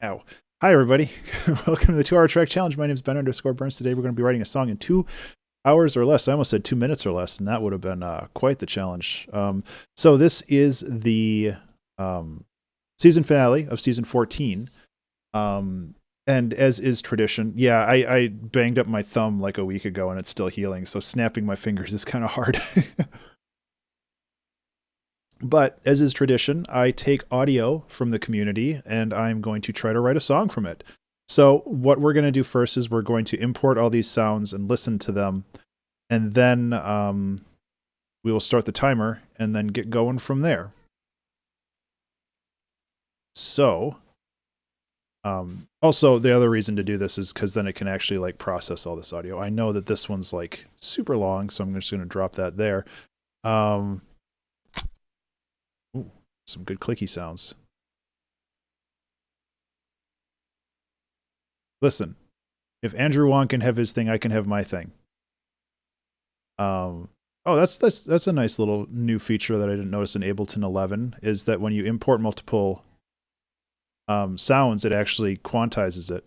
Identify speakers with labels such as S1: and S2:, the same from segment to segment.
S1: Ow. Hi, everybody. Welcome to the 2 Hour Track Challenge. My name is Ben_Burns. Today we're going to be writing a song in 2 hours or less. I almost said 2 minutes or less, and that would have been quite the challenge. So this is the season finale of season 14. And as is tradition, yeah, I banged up my thumb like a week ago and it's still healing, so snapping my fingers is kind of hard. But as is tradition, I take audio from the community and I'm going to try to write a song from it. So what we're going to do first is we're going to import all these sounds and listen to them. And then we will start the timer and then get going from there. So also the other reason to do this is because then it can actually like process all this audio. I know that this one's like super long, so I'm just going to drop that there. Ooh, some good clicky sounds. Listen, if Andrew Wong can have his thing, I can have my thing. Oh, that's a nice little new feature that I didn't notice in Ableton 11, is that when you import multiple sounds, it actually quantizes it.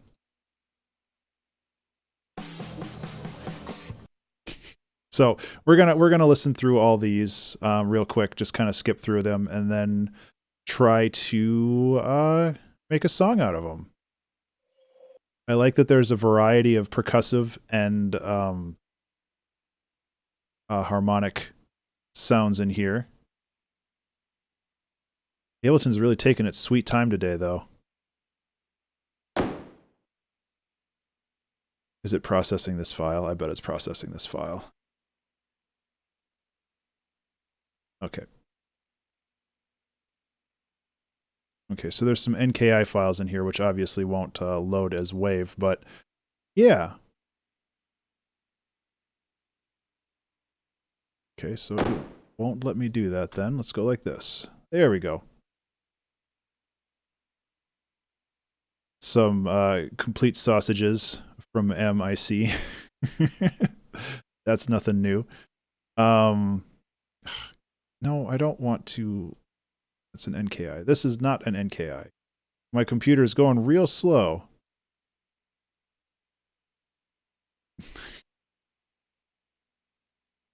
S1: So we're gonna listen through all these real quick, just kind of skip through them, and then try to make a song out of them. I like that there's a variety of percussive and harmonic sounds in here. Ableton's really taking its sweet time today, though. Is it processing this file? I bet it's processing this file. Okay. Okay, so there's some AKAI files in here, which obviously won't load as WAV, but yeah. Okay, so it won't let me do that then. Let's go like this. There we go. Some complete sausages from MIC. That's nothing new. No, I don't want to. It's an AKAI. This is not an AKAI. My computer is going real slow.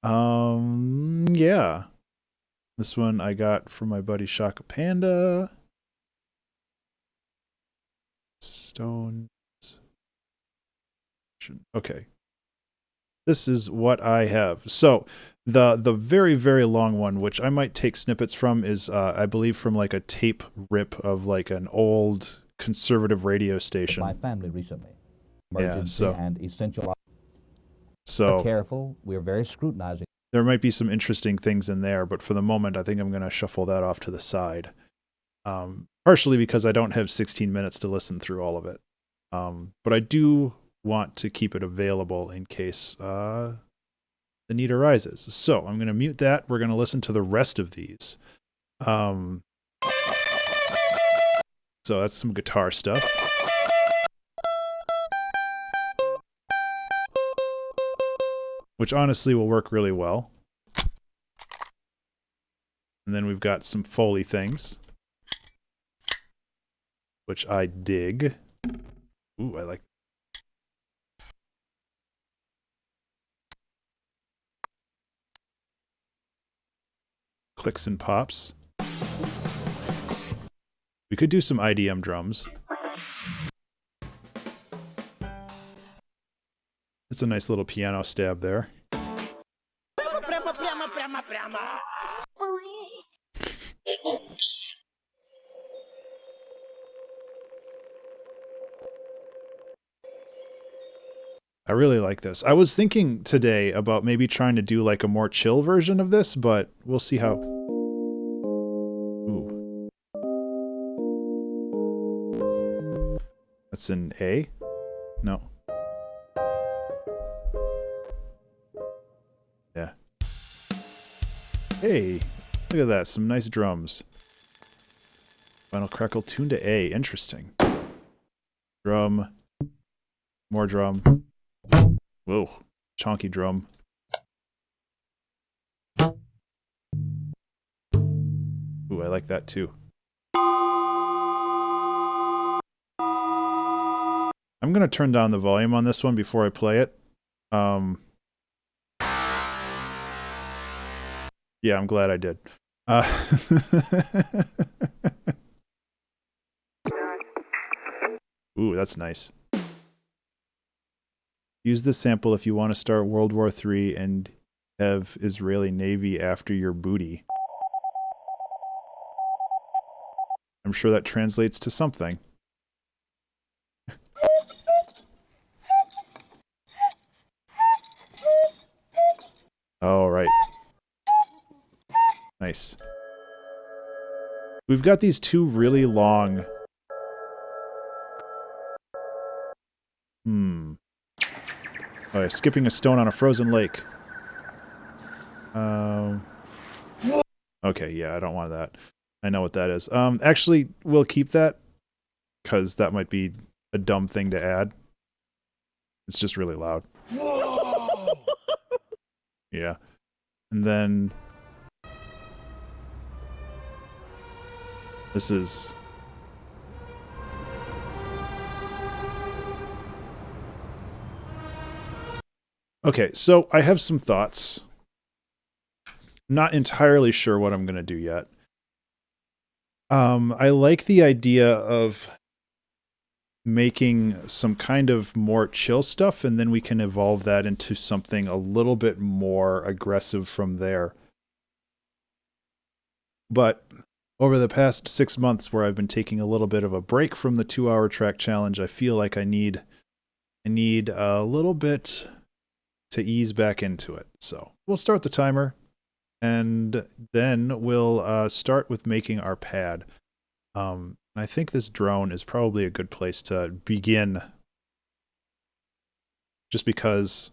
S1: Yeah. This one I got from my buddy Shaka Panda. Stones. Okay. This is what I have. So the very, very long one, which I might take snippets from, is I believe from like a tape rip of like an old conservative radio station.
S2: My family recently.
S1: Emergency
S2: and essential.
S1: So
S2: careful. We're very scrutinizing.
S1: There might be some interesting things in there, but for the moment, I think I'm going to shuffle that off to the side. Partially because I don't have 16 minutes to listen through all of it. But I do want to keep it available in case the need arises. So I'm going to mute that. We're going to listen to the rest of these. So that's some guitar stuff. Which honestly will work really well. And then we've got some Foley things, which I dig. Ooh, I like that. Clicks and pops. We could do some IDM drums. It's a nice little piano stab there. I really like this. I was thinking today about maybe trying to do like a more chill version of this, but we'll see how. Ooh. That's an A? No. Yeah. Hey, look at that. Some nice drums. Final crackle tuned to A. Interesting. Drum. More drum. Whoa. Chonky drum. Ooh, I like that too. I'm going to turn down the volume on this one before I play it. Yeah, I'm glad I did. Ooh, that's nice. Use this sample if you want to start World War III and have Israeli Navy after your booty. I'm sure that translates to something. All right. Nice. We've got these two really long... Oh, yeah, skipping a stone on a frozen lake. Okay, yeah, I don't want that. I know what that is. Actually, we'll keep that, because that might be a dumb thing to add. It's just really loud. Whoa! Yeah. And then... This is... Okay, so I have some thoughts. Not entirely sure what I'm going to do yet. I like the idea of making some kind of more chill stuff, and then we can evolve that into something a little bit more aggressive from there. But over the past 6 months, where I've been taking a little bit of a break from the 2-hour track challenge, I feel like I need a little bit to ease back into it. So we'll start the timer, and then we'll start with making our pad. I think this drone is probably a good place to begin, just because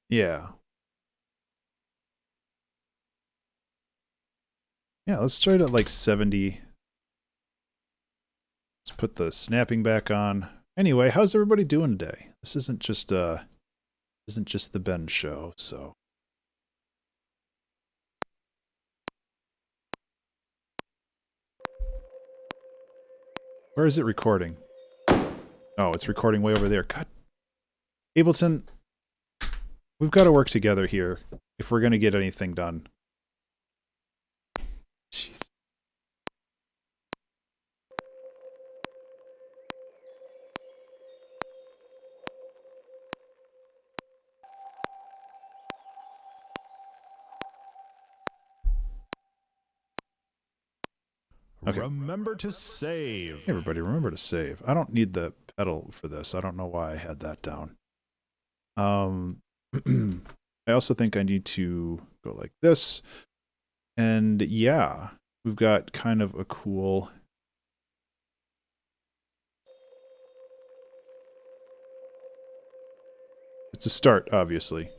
S1: yeah, let's start at like 70. Let's put the snapping back on. Anyway, how's everybody doing today? This isn't just the Ben show, so. Where is it recording? Oh, it's recording way over there. God. Ableton, we've got to work together here if we're going to get anything done. Jeez. Okay.
S3: Remember to save.
S1: Hey everybody, remember to save. I don't need the pedal for this. I don't know why I had that down. I also think I need to go like this. And yeah, we've got kind of a cool... It's a start, obviously.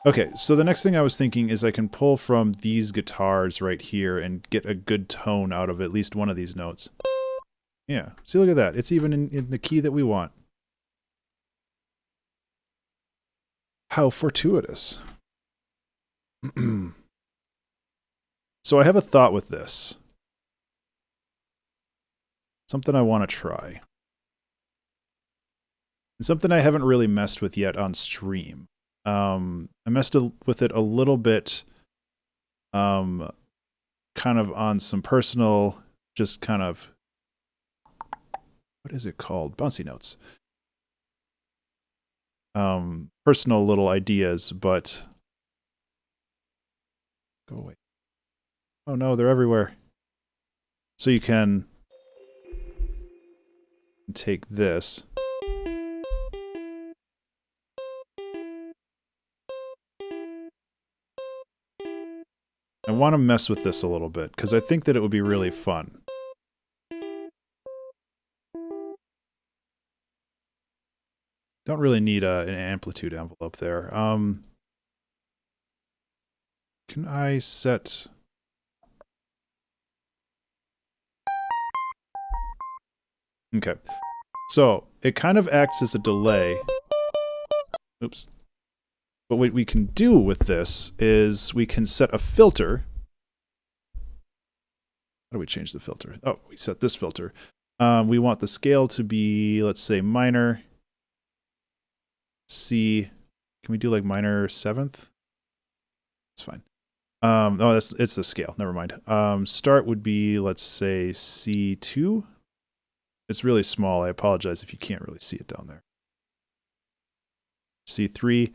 S1: Okay, so the next thing I was thinking is I can pull from these guitars right here and get a good tone out of at least one of these notes. Yeah, see, look at that. It's even in the key that we want. How fortuitous. So I have a thought with this. Something I want to try. And something I haven't really messed with yet on stream. I messed with it a little bit, kind of on some personal, just kind of, what is it called? Bouncy notes. Personal little ideas, but go away. Oh no, they're everywhere. So you can take this. I want to mess with this a little bit, because I think that it would be really fun. Don't really need an amplitude envelope there. Can I set... Okay. So, it kind of acts as a delay. Oops. But what we can do with this is we can set a filter. How do we change the filter? Oh, we set this filter. We want the scale to be, let's say, minor C. Can we do like minor 7th? That's fine. Oh, it's the scale. Never mind. Start would be, let's say, C2. It's really small. I apologize if you can't really see it down there. C3.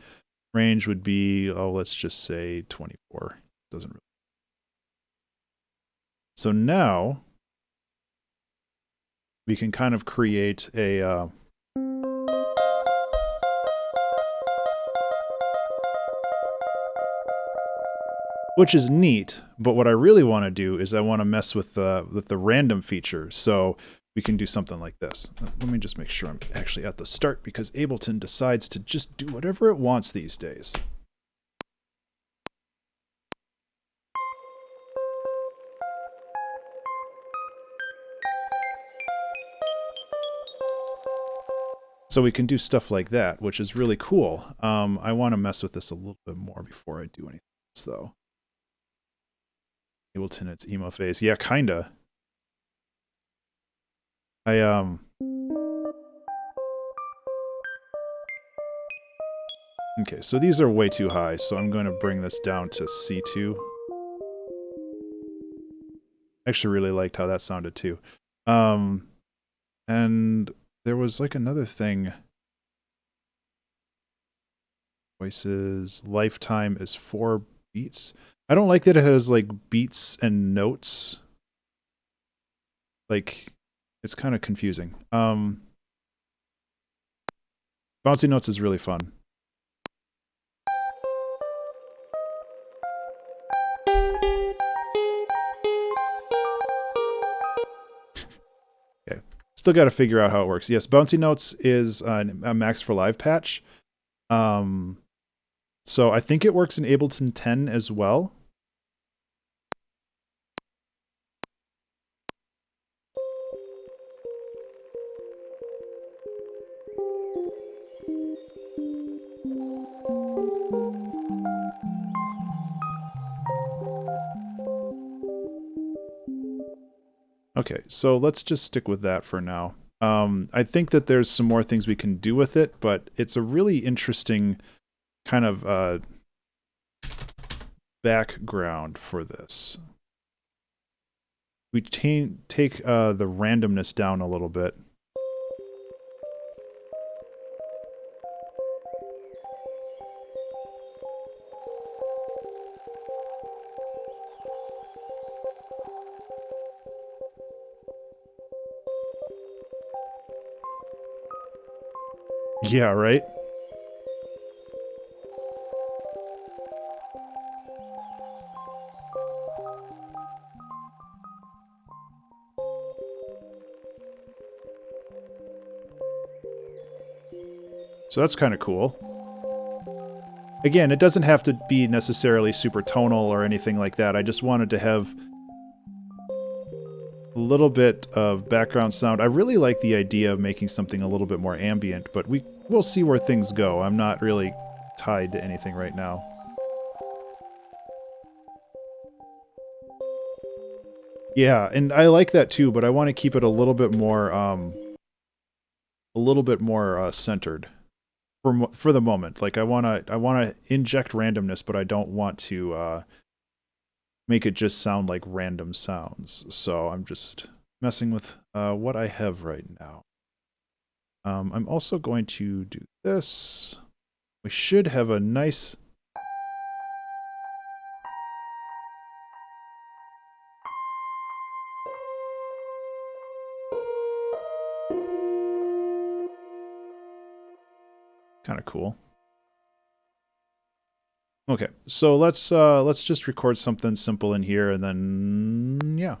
S1: Range would be, oh, let's just say 24. Doesn't really. So now we can kind of create a which is neat, but what I really want to do is I want to mess with the random feature. So we can do something like this. Let me just make sure I'm actually at the start, because Ableton decides to just do whatever it wants these days. So we can do stuff like that, which is really cool. I want to mess with this a little bit more before I do anything else, though. Ableton, it's emo phase. Yeah, kinda. Okay, so these are way too high, so I'm going to bring this down to C2. I actually really liked how that sounded too. And there was like another thing. Voices, lifetime is 4 beats. I don't like that it has like beats and notes. Like, it's kind of confusing. Bouncy notes is really fun. Okay, still got to figure out how it works. Yes, bouncy notes is a Max for Live patch. So I think it works in Ableton 10 as well. Okay, so let's just stick with that for now. I think that there's some more things we can do with it, but it's a really interesting kind of background for this. We take the randomness down a little bit. Yeah, right? So that's kind of cool. Again, it doesn't have to be necessarily super tonal or anything like that. I just wanted to have a little bit of background sound. I really like the idea of making something a little bit more ambient, but we'll see where things go. I'm not really tied to anything right now. Yeah, and I like that too, but I want to keep it a little bit more centered for the moment. Like I want to inject randomness, but I don't want to make it just sound like random sounds. So I'm just messing with what I have right now. I'm also going to do this. We should have a nice... kind of cool. Okay, so let's just record something simple in here, and then yeah.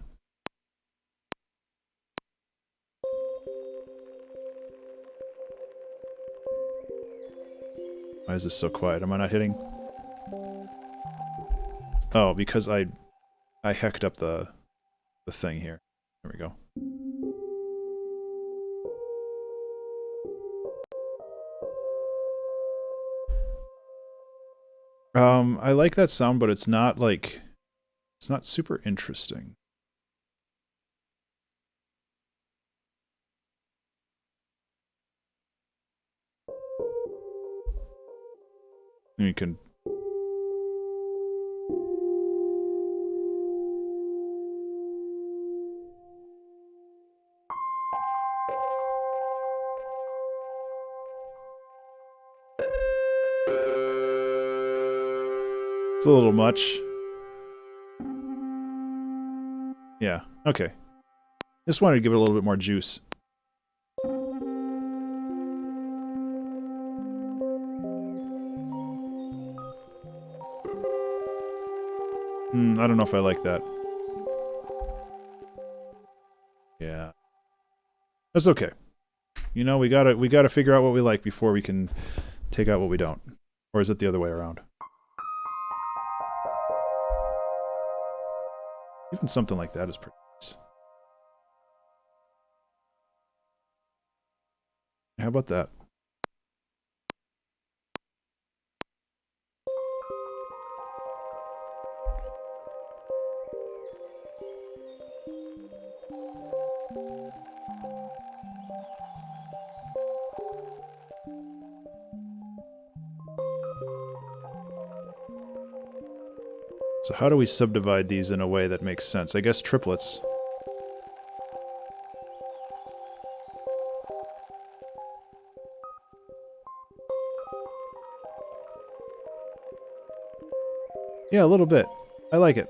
S1: Why is this so quiet? Am I not hitting? Oh, because I hecked up the thing here. There we go. I like that sound, but it's not like, it's not super interesting. You can. It's a little much. Yeah, okay. Just wanted to give it a little bit more juice. I don't know if I like that. Yeah. That's okay. You know, we gotta figure out what we like before we can take out what we don't. Or is it the other way around? Even something like that is pretty nice. How about that? So how do we subdivide these in a way that makes sense? I guess triplets. Yeah, a little bit. I like it.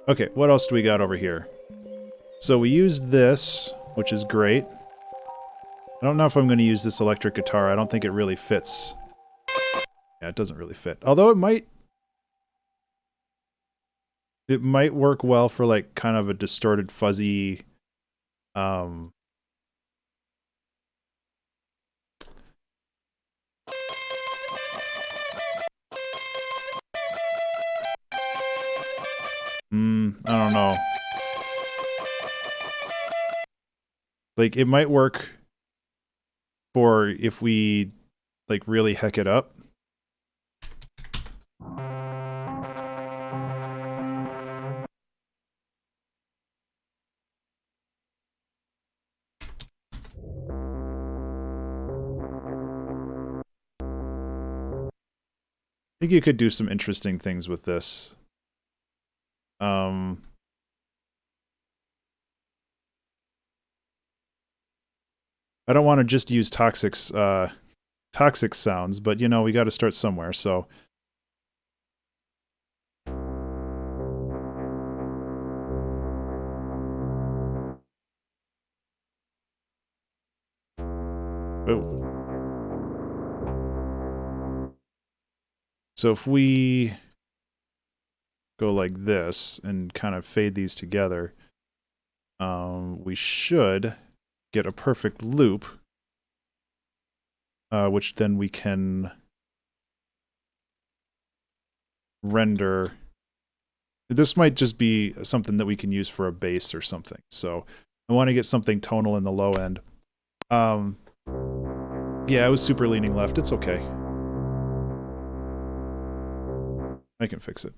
S1: Okay, what else do we got over here? So we used this, which is great. I don't know if I'm going to use this electric guitar. I don't think it really fits. Yeah, it doesn't really fit. Although it might... It might work well for, like, kind of a distorted, fuzzy... I don't know. Like, it might work for if we, like, really heck it up. I think you could do some interesting things with this. I don't want to just use toxic sounds, but you know, we got to start somewhere, so. Oh. So if we go like this and kind of fade these together, we should get a perfect loop, which then we can render. This might just be something that we can use for a bass or something. So I want to get something tonal in the low end. Yeah, I was super leaning left. It's okay. I can fix it.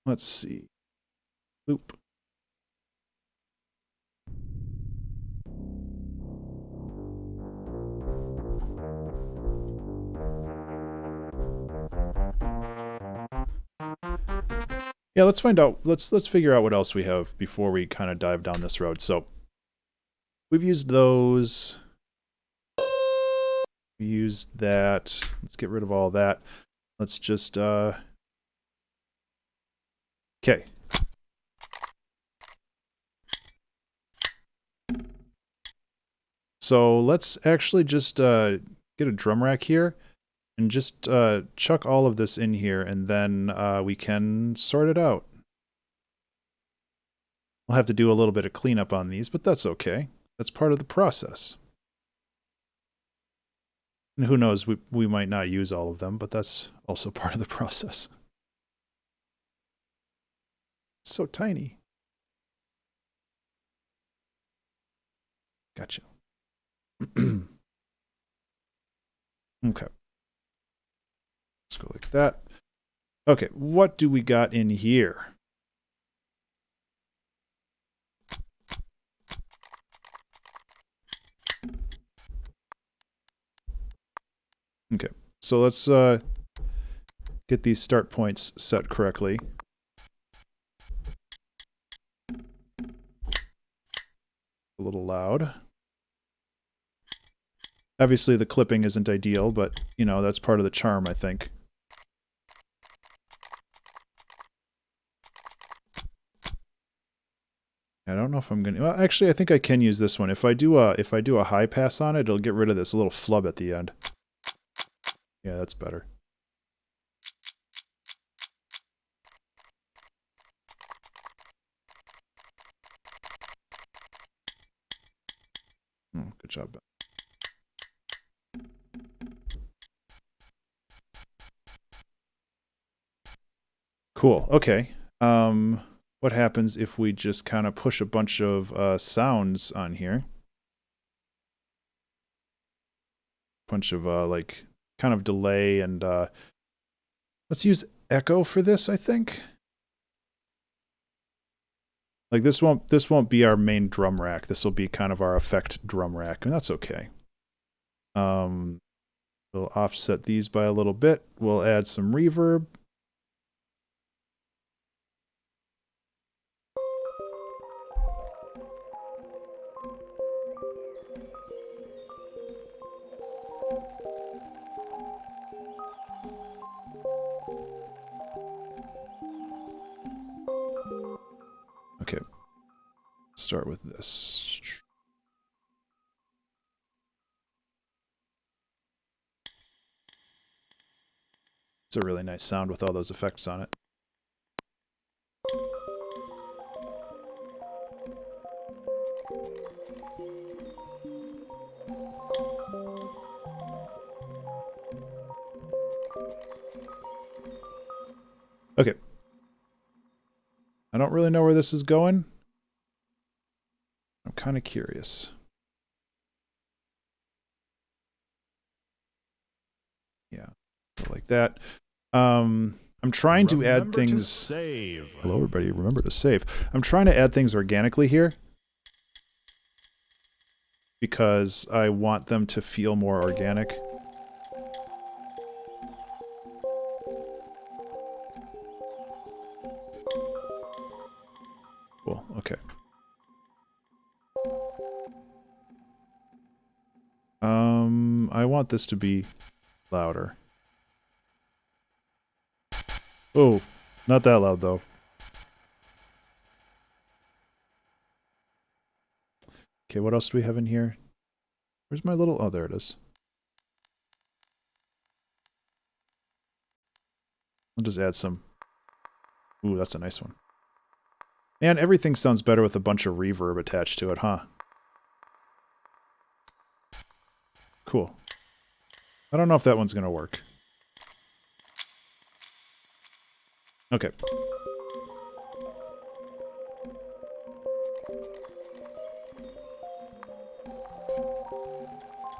S1: Let's see. Loop. Yeah, let's find out. Let's figure out what else we have before we kind of dive down this road. So we've used those. We used that. Let's get rid of all that. Let's just okay. So let's actually just get a drum rack here and just chuck all of this in here, and then we can sort it out. I'll have to do a little bit of cleanup on these, but that's okay. That's part of the process. And who knows, we might not use all of them, but that's also part of the process. It's so tiny. Gotcha. Okay. Let's go like that. Okay, what do we got in here? Okay, so let's get these start points set correctly. A little loud. Obviously the clipping isn't ideal, but you know, that's part of the charm, I think. I don't know if I'm gonna. Well, actually, I think I can use this one. If I do a high pass on it, it'll get rid of this little flub at the end. Yeah, that's better. Oh, good job, Ben. Cool. Okay. What happens if we just kind of push a bunch of sounds on here? Bunch of like kind of delay and let's use echo for this, I think. Like this won't be our main drum rack. This will be kind of our effect drum rack, and that's okay. We'll offset these by a little bit. We'll add some reverb. Okay, start with this. It's a really nice sound with all those effects on it. Okay. I don't really know where this is going. I'm kind of curious. Yeah, like that. I'm trying to add things.
S3: Save.
S1: Hello, everybody. Remember to save. I'm trying to add things organically here because I want them to feel more organic. Cool. Okay. I want this to be louder. Oh, not that loud though. Okay, what else do we have in here? Where's my little... Oh, there it is. I'll just add some... Ooh, that's a nice one. Man, everything sounds better with a bunch of reverb attached to it, huh? Cool. I don't know if that one's gonna work. Okay.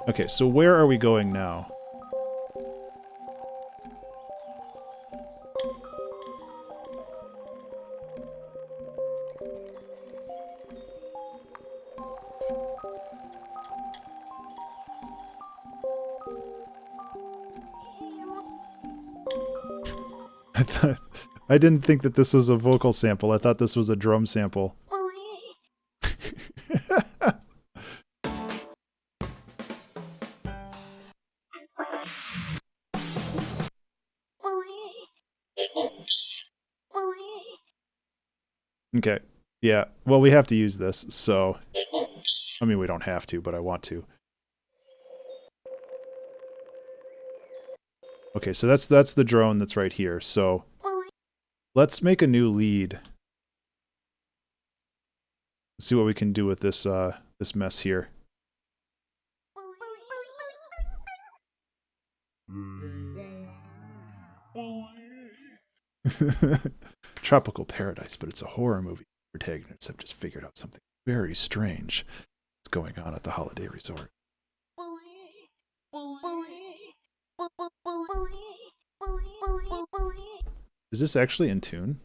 S1: Okay, so where are we going now? I didn't think that this was a vocal sample. I thought this was a drum sample. Okay. Yeah. Well, we have to use this, so... I mean, we don't have to, but I want to. Okay, so that's the drone that's right here. So let's make a new lead. Let's see what we can do with this this mess here. Tropical paradise, but it's a horror movie. Protagonists have just figured out something very strange is going on at the holiday resort. Is this actually in tune?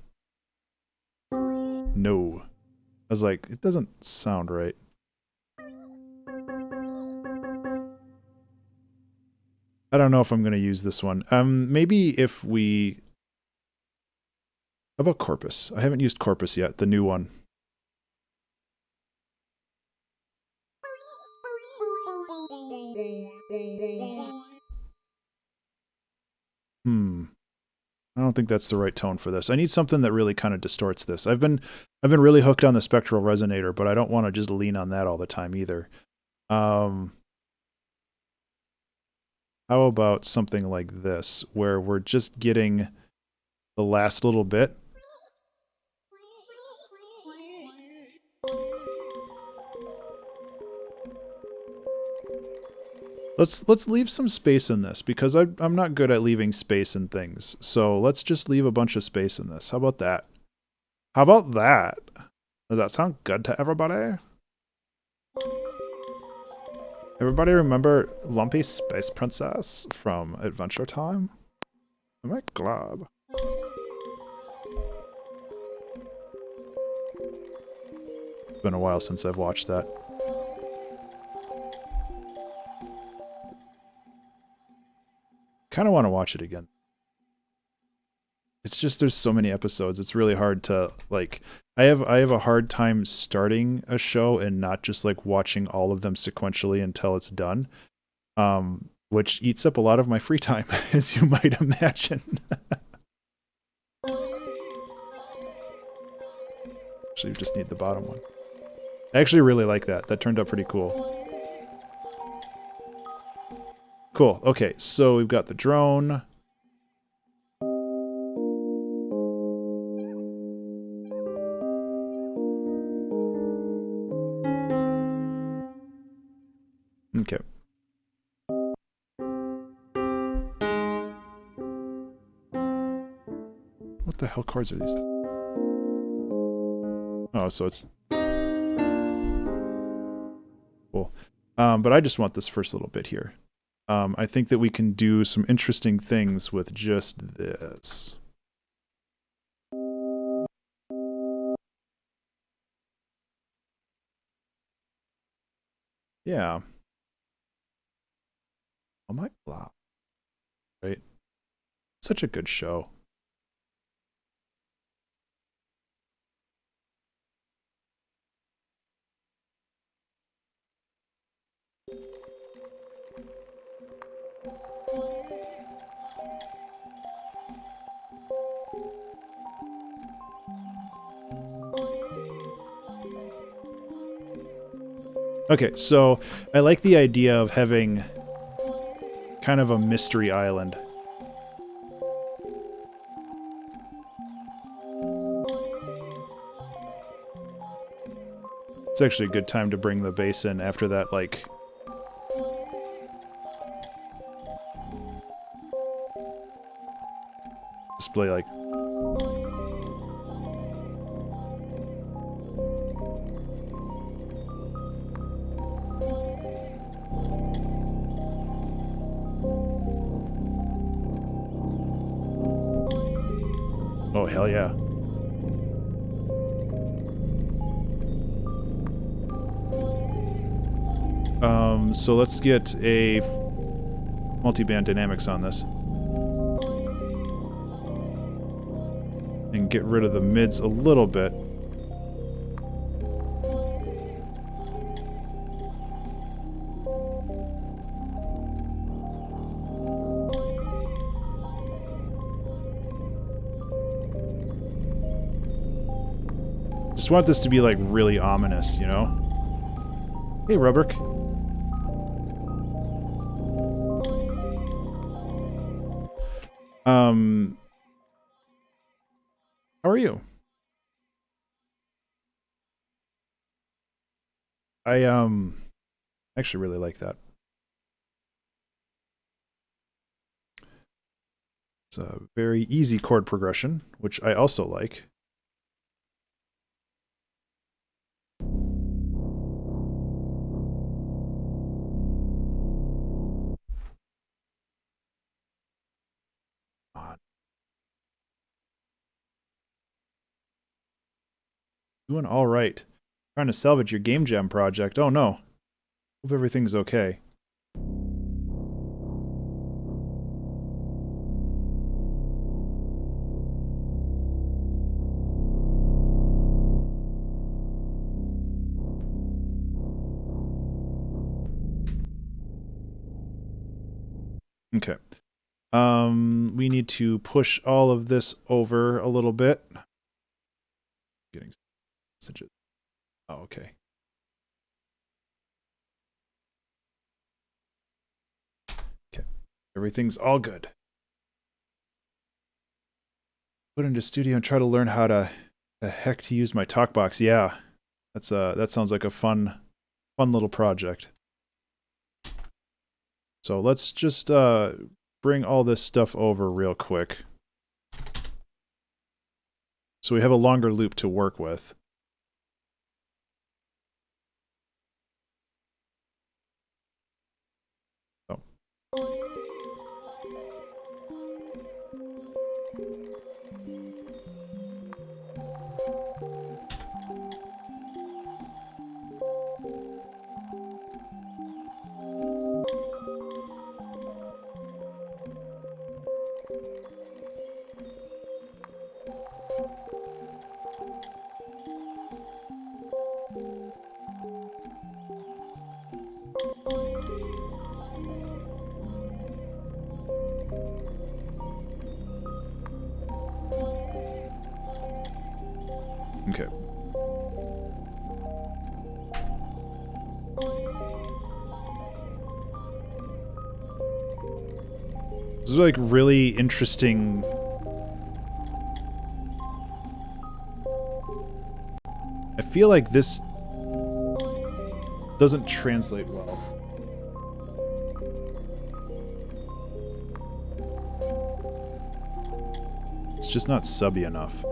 S1: No. I was like, it doesn't sound right. I don't know if I'm going to use this one. Maybe if we... How about Corpus? I haven't used Corpus yet, the new one. I don't think that's the right tone for this. I need something that really kind of distorts this. I've been really hooked on the spectral resonator, but I don't want to just lean on that all the time either. How about something like this, where we're just getting the last little bit? Let's leave some space in this, because I'm not good at leaving space in things. So let's just leave a bunch of space in this. How about that? How about that? Does that sound good to everybody? Everybody remember Lumpy Space Princess from Adventure Time? I'm a glob. It's been a while since I've watched that. Kind of want to watch it again. It's just there's so many episodes. It's really hard to like. I have a hard time starting a show and not just like watching all of them sequentially until it's done, which eats up a lot of my free time, as you might imagine. Actually, you just need the bottom one. I actually really like that. That turned out pretty cool. Cool. Okay, so we've got the drone. Okay. What the hell chords are these? Oh, so it's cool. But I just want this first little bit here. I think that we can do some interesting things with just this. Yeah. Oh my god. Right? Such a good show. Okay, so I like the idea of having kind of a mystery island. It's actually a good time to bring the bass in after that, like... display, like... Oh, hell yeah. So let's get a multi-band dynamics on this. And get rid of the mids a little bit. Just want this to be like really ominous, you know? Hey, Rubric. How are you? I actually really like that. It's a very easy chord progression, which I also like. Doing all right. Trying to salvage your game jam project. Oh no. Hope everything's okay. Okay. We need to push all of this over a little bit. Getting messages. Oh, okay. Okay. Everything's all good. Put into studio and try to learn how to the heck to use my talkbox. Yeah. That sounds like a fun little project. So let's just bring all this stuff over real quick. So we have a longer loop to work with. Oh. Okay. This is like really interesting. I feel like this doesn't translate well. It's just not subby enough.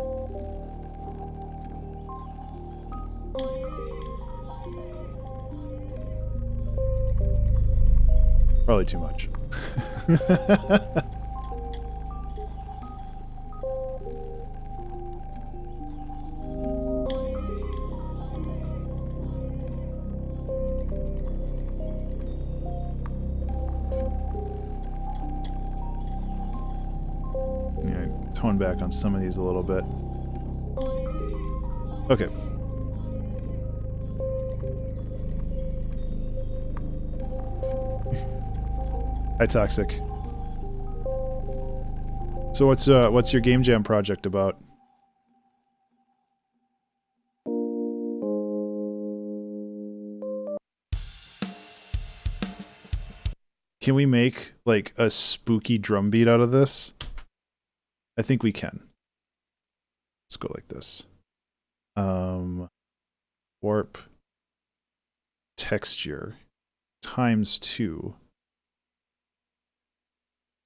S1: Probably too much. Yeah, tone back on some of these a little bit. Okay. Hi, Toxic. So what's your game jam project about? Can we make like a spooky drum beat out of this? I think we can. Let's go like this. Warp texture times 2.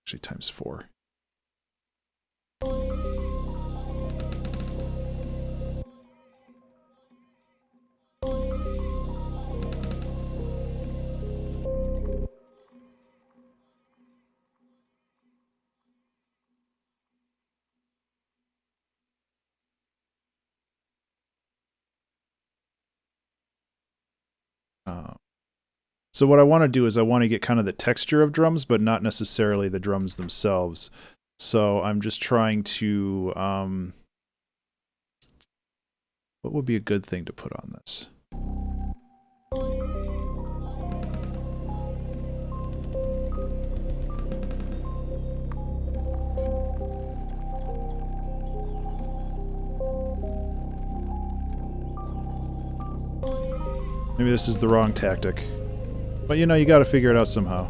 S1: Actually, times 4. So what I want to do is I want to get kind of the texture of drums, but not necessarily the drums themselves. So I'm just trying to, what would be a good thing to put on this? Maybe this is the wrong tactic. But you know, you gotta figure it out somehow.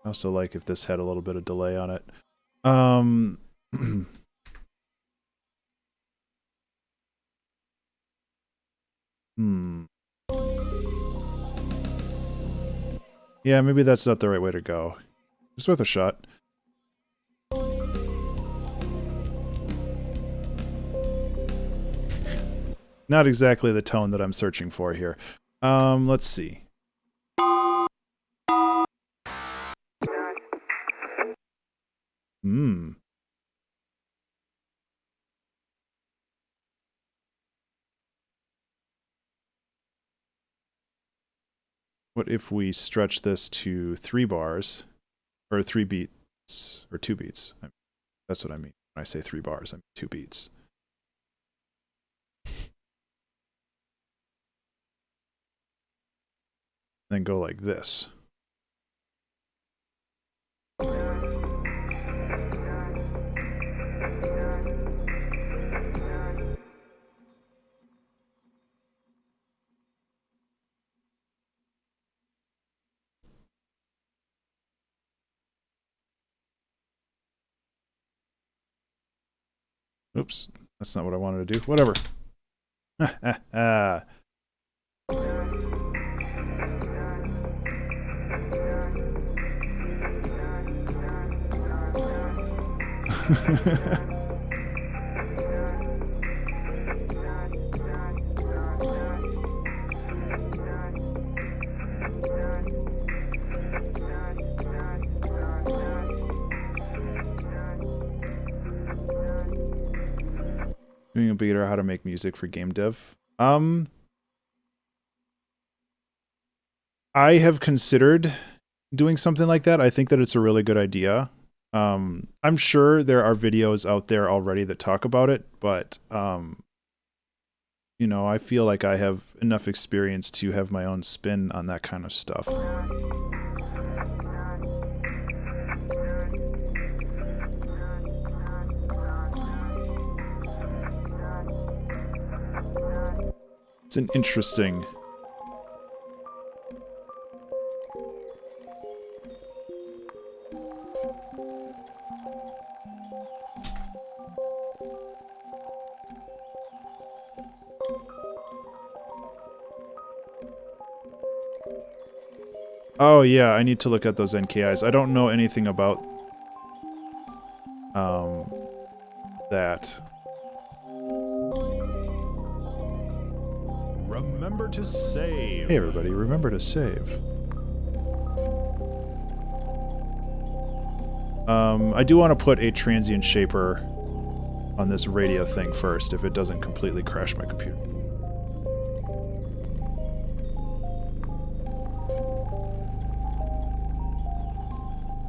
S1: I also like if this had a little bit of delay on it. Yeah, maybe that's not the right way to go. It's worth a shot. Not exactly the tone that I'm searching for here. Let's see. What if we stretch this to 3 bars, or 3 beats, or 2 beats? That's what I mean when I say 3 bars. I mean 2 beats. Then go like this. Oops, that's not what I wanted to do. Whatever. Doing a beta how to make music for game dev. I have considered doing something like that. I think that it's a really good idea. I'm sure there are videos out there already that talk about it, but you know, I feel like I have enough experience to have my own spin on that kind of stuff. It's an interesting... Oh yeah, I need to look at those NKIs. I don't know anything about that.
S3: Remember to save.
S1: Hey everybody, remember to save. I do want to put a transient shaper on this radio thing first, if it doesn't completely crash my computer.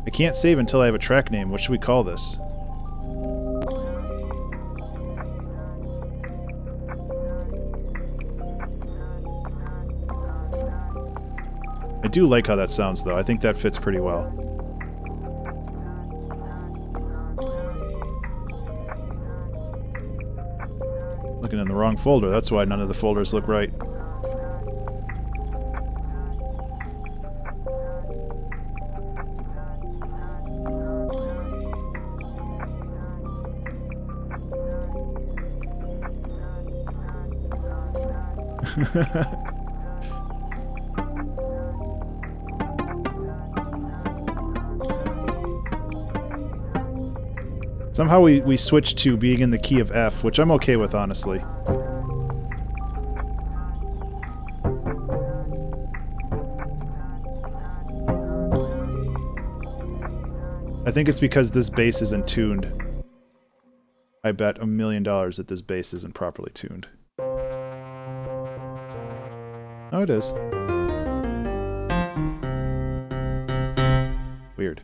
S1: I can't save until I have a track name. What should we call this? I do like how that sounds, though. I think that fits pretty well. Looking in the wrong folder. That's why none of the folders look right. Somehow we switched to being in the key of F, which I'm okay with, honestly. I think it's because this bass isn't tuned. I bet $1 million that this bass isn't properly tuned. Oh, it is. Weird.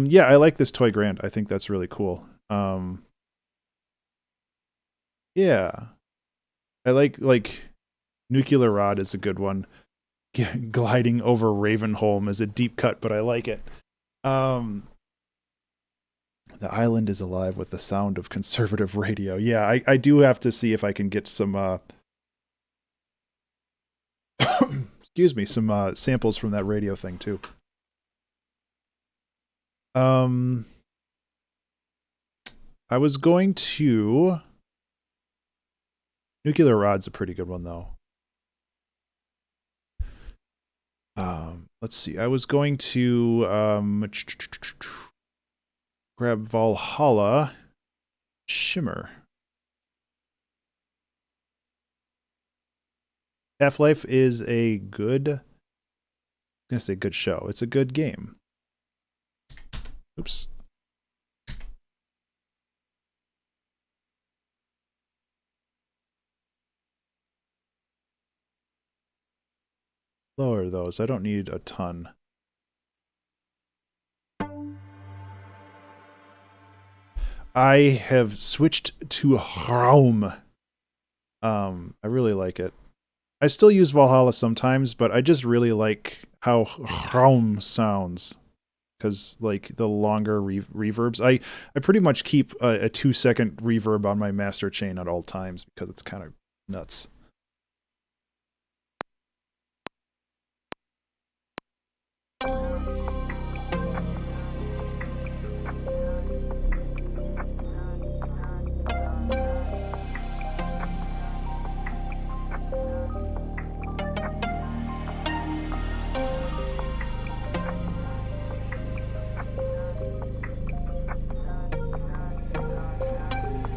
S1: Yeah, I like this toy Grand. I think that's really cool. Yeah. I like Nuclear Rod is a good one. Gliding over Ravenholm is a deep cut, but I like it. The island is alive with the sound of conservative radio. Yeah, I do have to see if I can get some excuse excuse me, some samples from that radio thing too. I was going to... Nuclear Rod's a pretty good one, though. Let's see. I was going to grab Valhalla Shimmer. Half-Life is a good... I'm going to say good show. It's a good game. Oops. Lower those. I don't need a ton. I have switched to Raum. I really like it. I still use Valhalla sometimes, but I just really like how Raum sounds. Because, like, the longer reverbs. I pretty much keep a 2-second reverb on my master chain at all times because it's kind of nuts.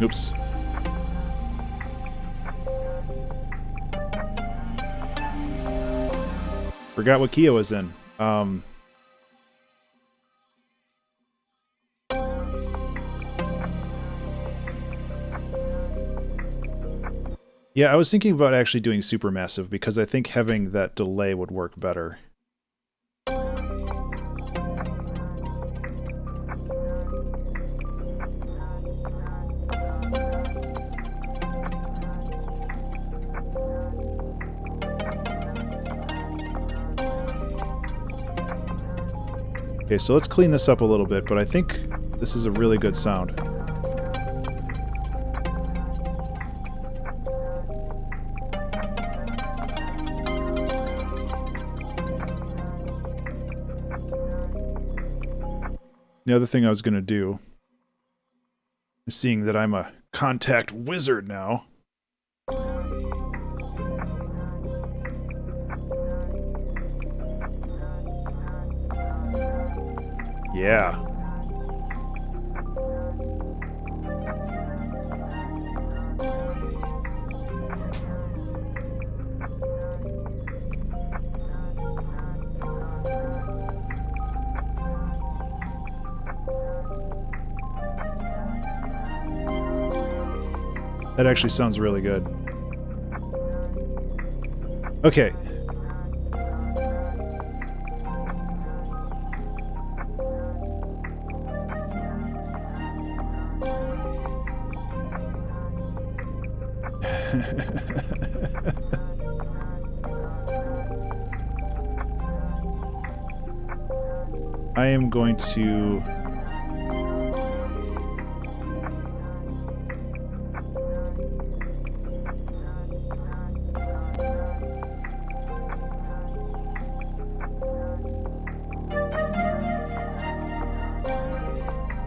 S1: Oops. Forgot what key I was in. Yeah, I was thinking about actually doing Supermassive because I think having that delay would work better. Okay, so let's clean this up a little bit, but I think this is a really good sound. The other thing I was going to do, seeing that I'm a contact wizard now, yeah. That actually sounds really good. Okay. I am going to...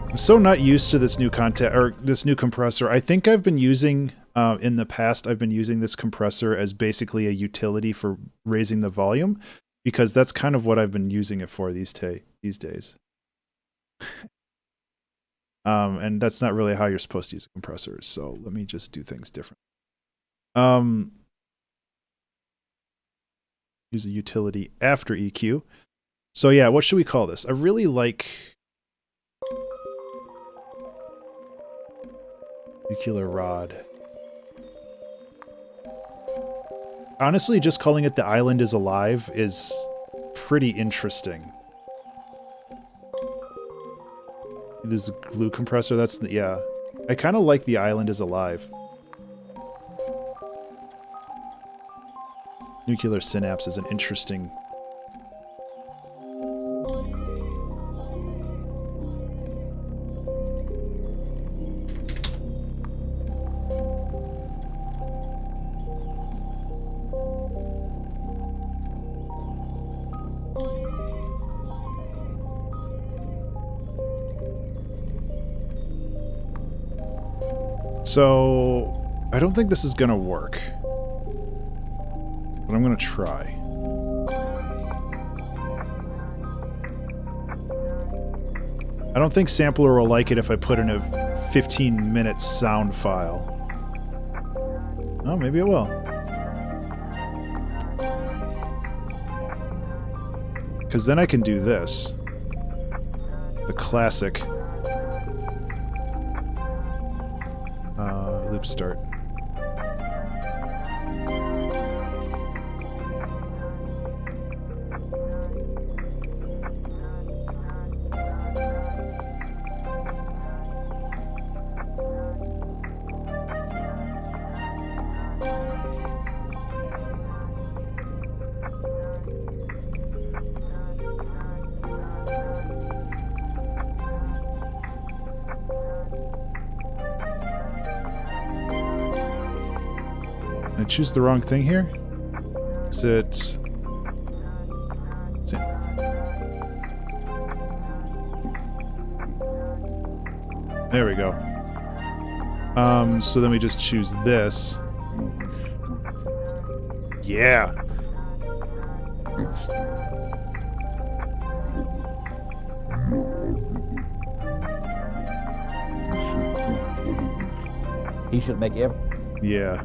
S1: I'm so not used to this new this new compressor. I think I've been using, in the past, I've been using this compressor as basically a utility for raising the volume, because that's kind of what I've been using it for these days. And that's not really how you're supposed to use a compressor, so let me just do things different. Use a utility after EQ. So yeah, what should we call this? I really like... Nuclear Rod. Honestly, just calling it The Island is Alive is pretty interesting. There's a glue compressor, that's... yeah. I kind of like The Island is Alive. Nuclear Synapse is an interesting... So, I don't think this is going to work. But I'm going to try. I don't think Sampler will like it if I put in a 15-minute sound file. Oh, maybe it will. Because then I can do this. The classic. Loop start. Did I choose the wrong thing here? Is it... There we go. So then we just choose this. Yeah!
S2: He should make every...
S1: Yeah.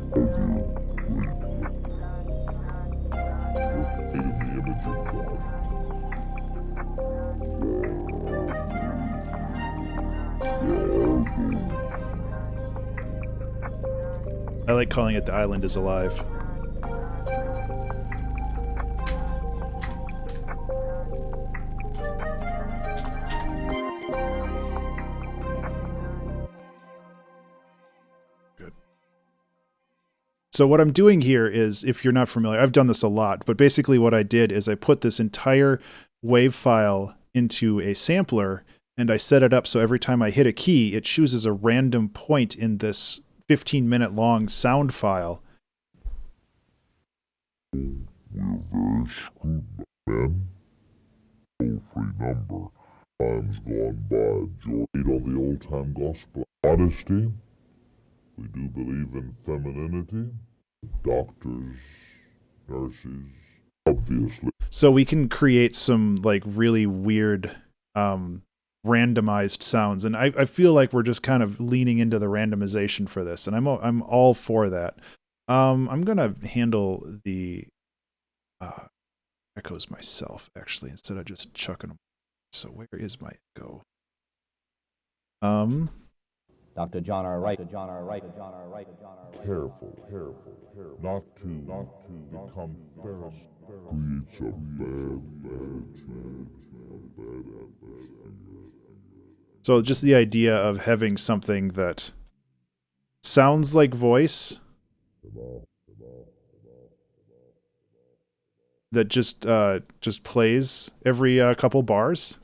S1: I like calling it The Island is Alive. Good. So what I'm doing here is, if you're not familiar, I've done this a lot, but basically what I did is I put this entire wave file into a sampler, and I set it up so every time I hit a key, it chooses a random point in this 15-minute long sound file.
S4: We're very screwed, man. Toll-free number. Time's gone by. Joy on the old-time gospel. Modesty. We do believe in femininity. Doctors, nurses, obviously.
S1: So we can create some like really weird randomized sounds, and I feel like we're just kind of leaning into the randomization for this, and I'm all for that. I'm gonna handle the echoes myself actually instead of just chucking them. So where is my echo?
S2: Dr. John R. Wright, John R. Wright, John R. Wright, John R. Wright.
S4: Careful, not to become feral. Creates a bad atmosphere.
S1: So just the idea of having something that sounds like voice that just plays every couple bars.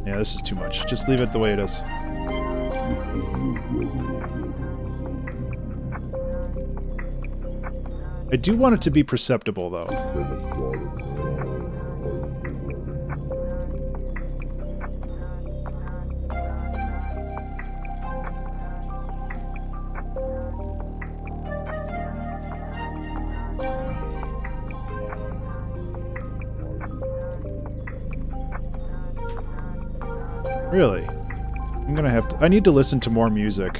S1: Yeah, this is too much. Just leave it the way it is. I do want it to be perceptible, though. Really? I'm gonna have to... I need to listen to more music.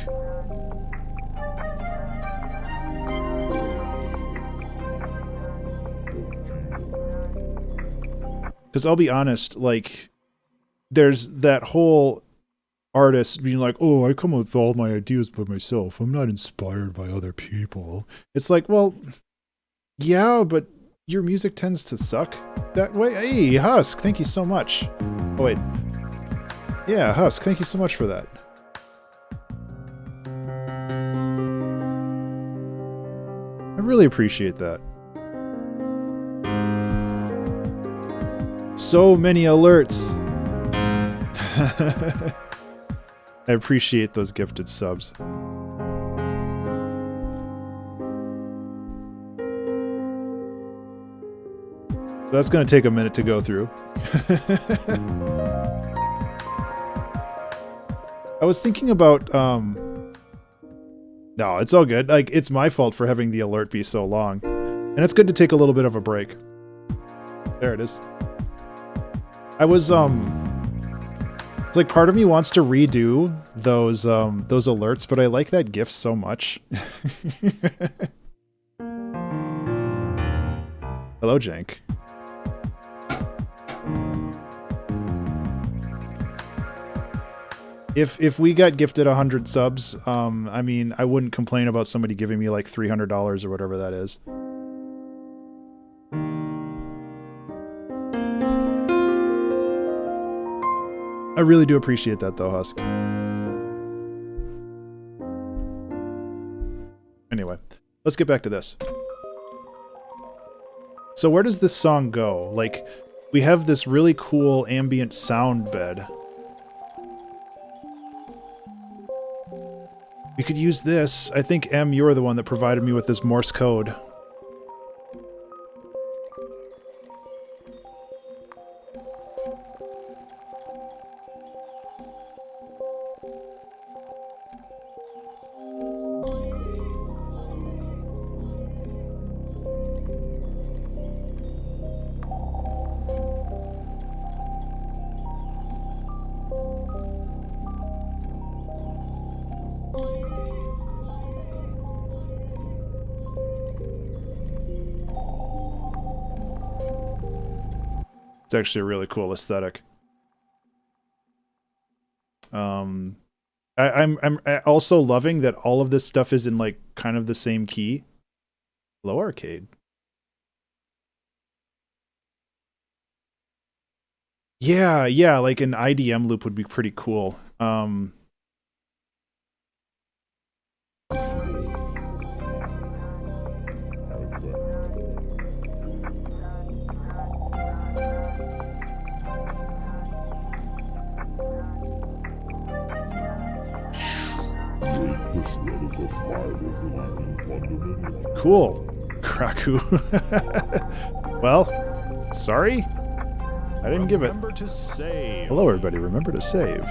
S1: Because I'll be honest, like, there's that whole artist being like, oh, I come up with all my ideas by myself. I'm not inspired by other people. It's like, well, yeah, but your music tends to suck that way. Hey, Husk, thank you so much. Oh, wait. Yeah, Husk, thank you so much for that. I really appreciate that. so many alerts. I appreciate those gifted subs. That's going to take a minute to go through. I was thinking about, no, it's all good. Like, it's my fault for having the alert be so long. And it's good to take a little bit of a break. There it is. I was, it's like part of me wants to redo those alerts, but I like that GIF so much. Hello, Jank. If we got gifted 100 subs, I mean, I wouldn't complain about somebody giving me like $300 or whatever that is. I really do appreciate that though, Husk. Anyway, let's get back to this. So where does this song go? Like, we have this really cool ambient sound bed. We could use this. I think, M, you're the one that provided me with this Morse code. It's actually a really cool aesthetic. I'm also loving that all of this stuff is in like kind of the same key. Low arcade. Yeah, yeah, like an IDM loop would be pretty cool. Cool. Kraku. Well, sorry? I didn't give it.
S3: Remember to save.
S1: Hello, everybody. Remember to save.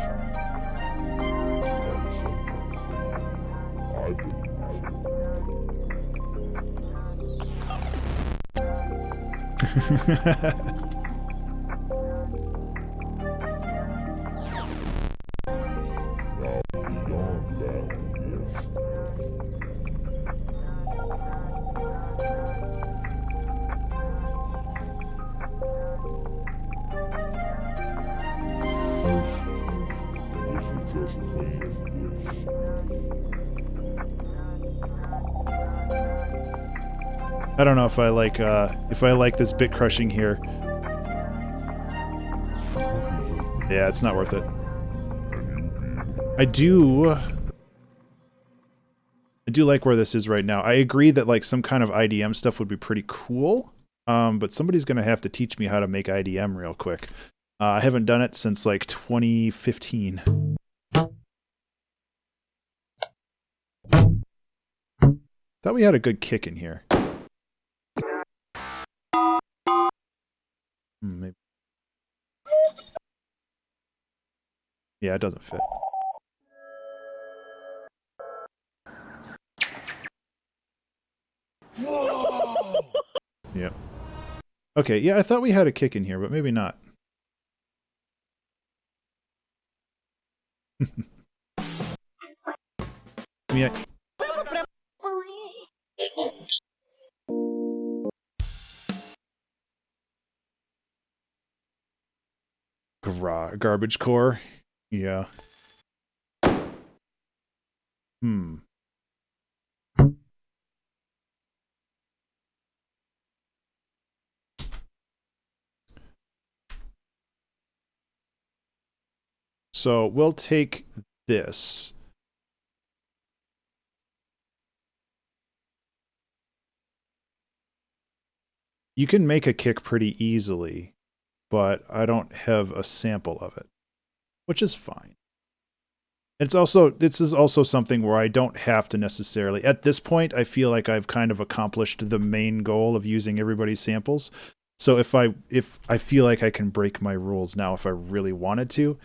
S1: I don't know if I like this bit crushing here. Yeah, it's not worth it. I do like where this is right now. I agree that like some kind of IDM stuff would be pretty cool. But somebody's gonna have to teach me how to make IDM real quick. I haven't done it since like 2015. Thought we had a good kick in here. Maybe. Yeah, it doesn't fit.
S3: Whoa!
S1: Yeah. Okay, yeah, I thought we had a kick in here, but maybe not. Yeah. Garbage core. Yeah. So we'll take this. You can make a kick pretty easily. but I don't have a sample of it, which is fine. This is also something where I don't have to necessarily, at this point, I feel like I've kind of accomplished the main goal of using everybody's samples. So if I feel like I can break my rules now if I really wanted to.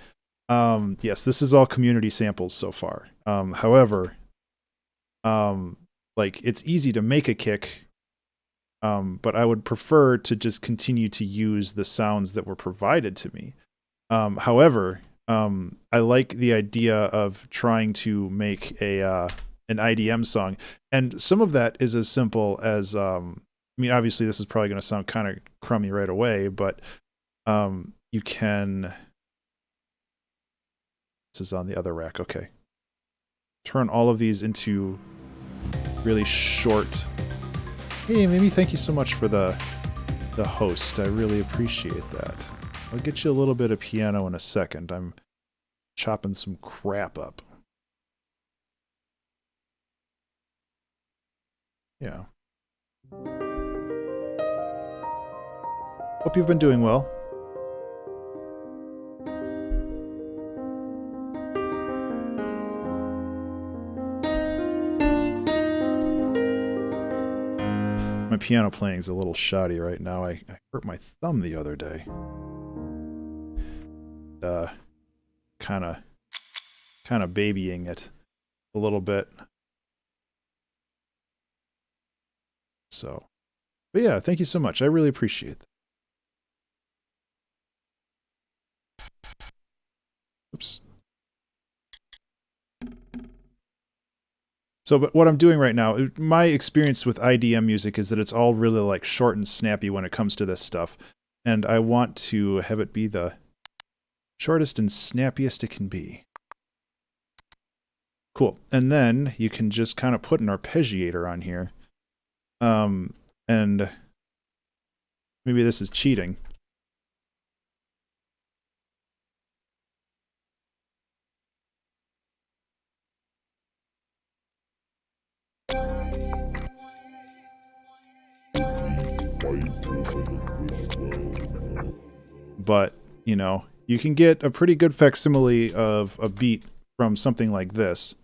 S1: Yes, this is all community samples so far. However, like it's easy to make a kick, but I would prefer to just continue to use the sounds that were provided to me. However, I like the idea of trying to make an IDM song, and some of that is as simple as I mean, obviously this is probably going to sound kind of crummy right away, but you can. This is on the other rack. Okay, turn all of these into really short. Hey, Mimi, thank you so much for the host. I really appreciate that. I'll get you a little bit of piano in a second. I'm chopping some crap up. Yeah. Hope you've been doing well. My piano playing is a little shoddy right now. I hurt my thumb the other day. Kind of babying it a little bit. So, but yeah, thank you so much. I really appreciate that. Oops. So, but what I'm doing right now, my experience with IDM music is that it's all really like short and snappy when it comes to this stuff. And I want to have it be the shortest and snappiest it can be. Cool. And then you can just kind of put an arpeggiator on here. And maybe this is cheating. But, you know, you can get a pretty good facsimile of a beat from something like this.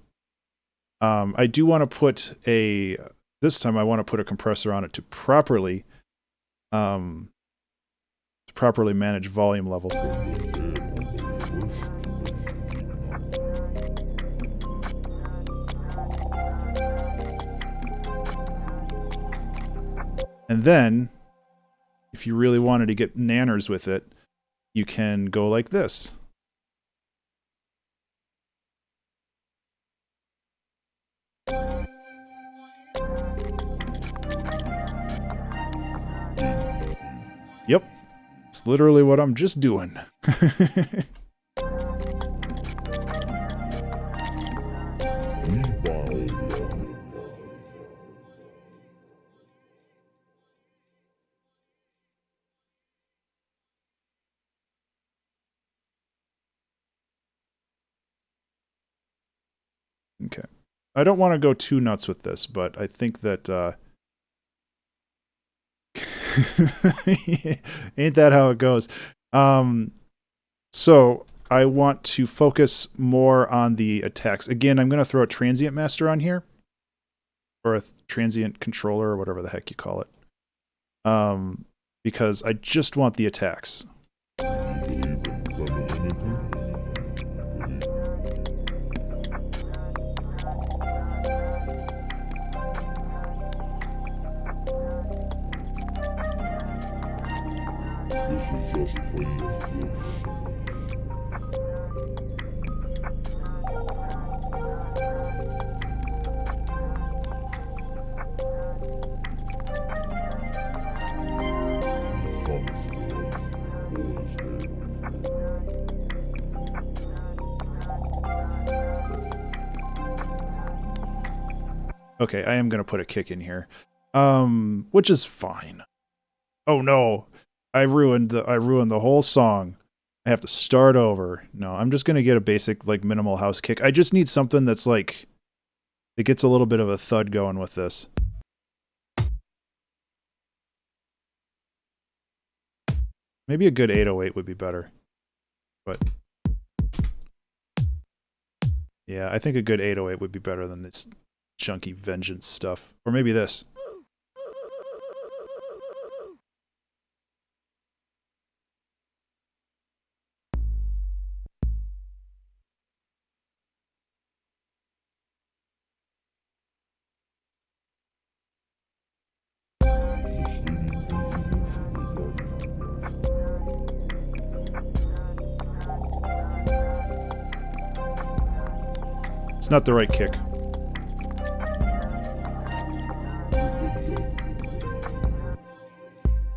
S1: I do want to put this time I want to put a compressor on it to properly manage volume levels. And then, if you really wanted to get nanners with it, you can go like this. Yep. It's literally what I'm just doing. Okay. I don't want to go too nuts with this, but I think that ain't that how it goes? So I want to focus more on the attacks. Again, I'm going to throw a transient master on here, or a transient controller, or whatever the heck you call it, because I just want the attacks. Okay, I am going to put a kick in here, which is fine. Oh no, I ruined the whole song. I have to start over. No, I'm just going to get a basic, like, minimal house kick. I just need something that's like, it gets a little bit of a thud going with this. Maybe a good 808 would be better. But yeah, I think a good 808 would be better than this junky Vengeance stuff. Or maybe this. It's not the right kick.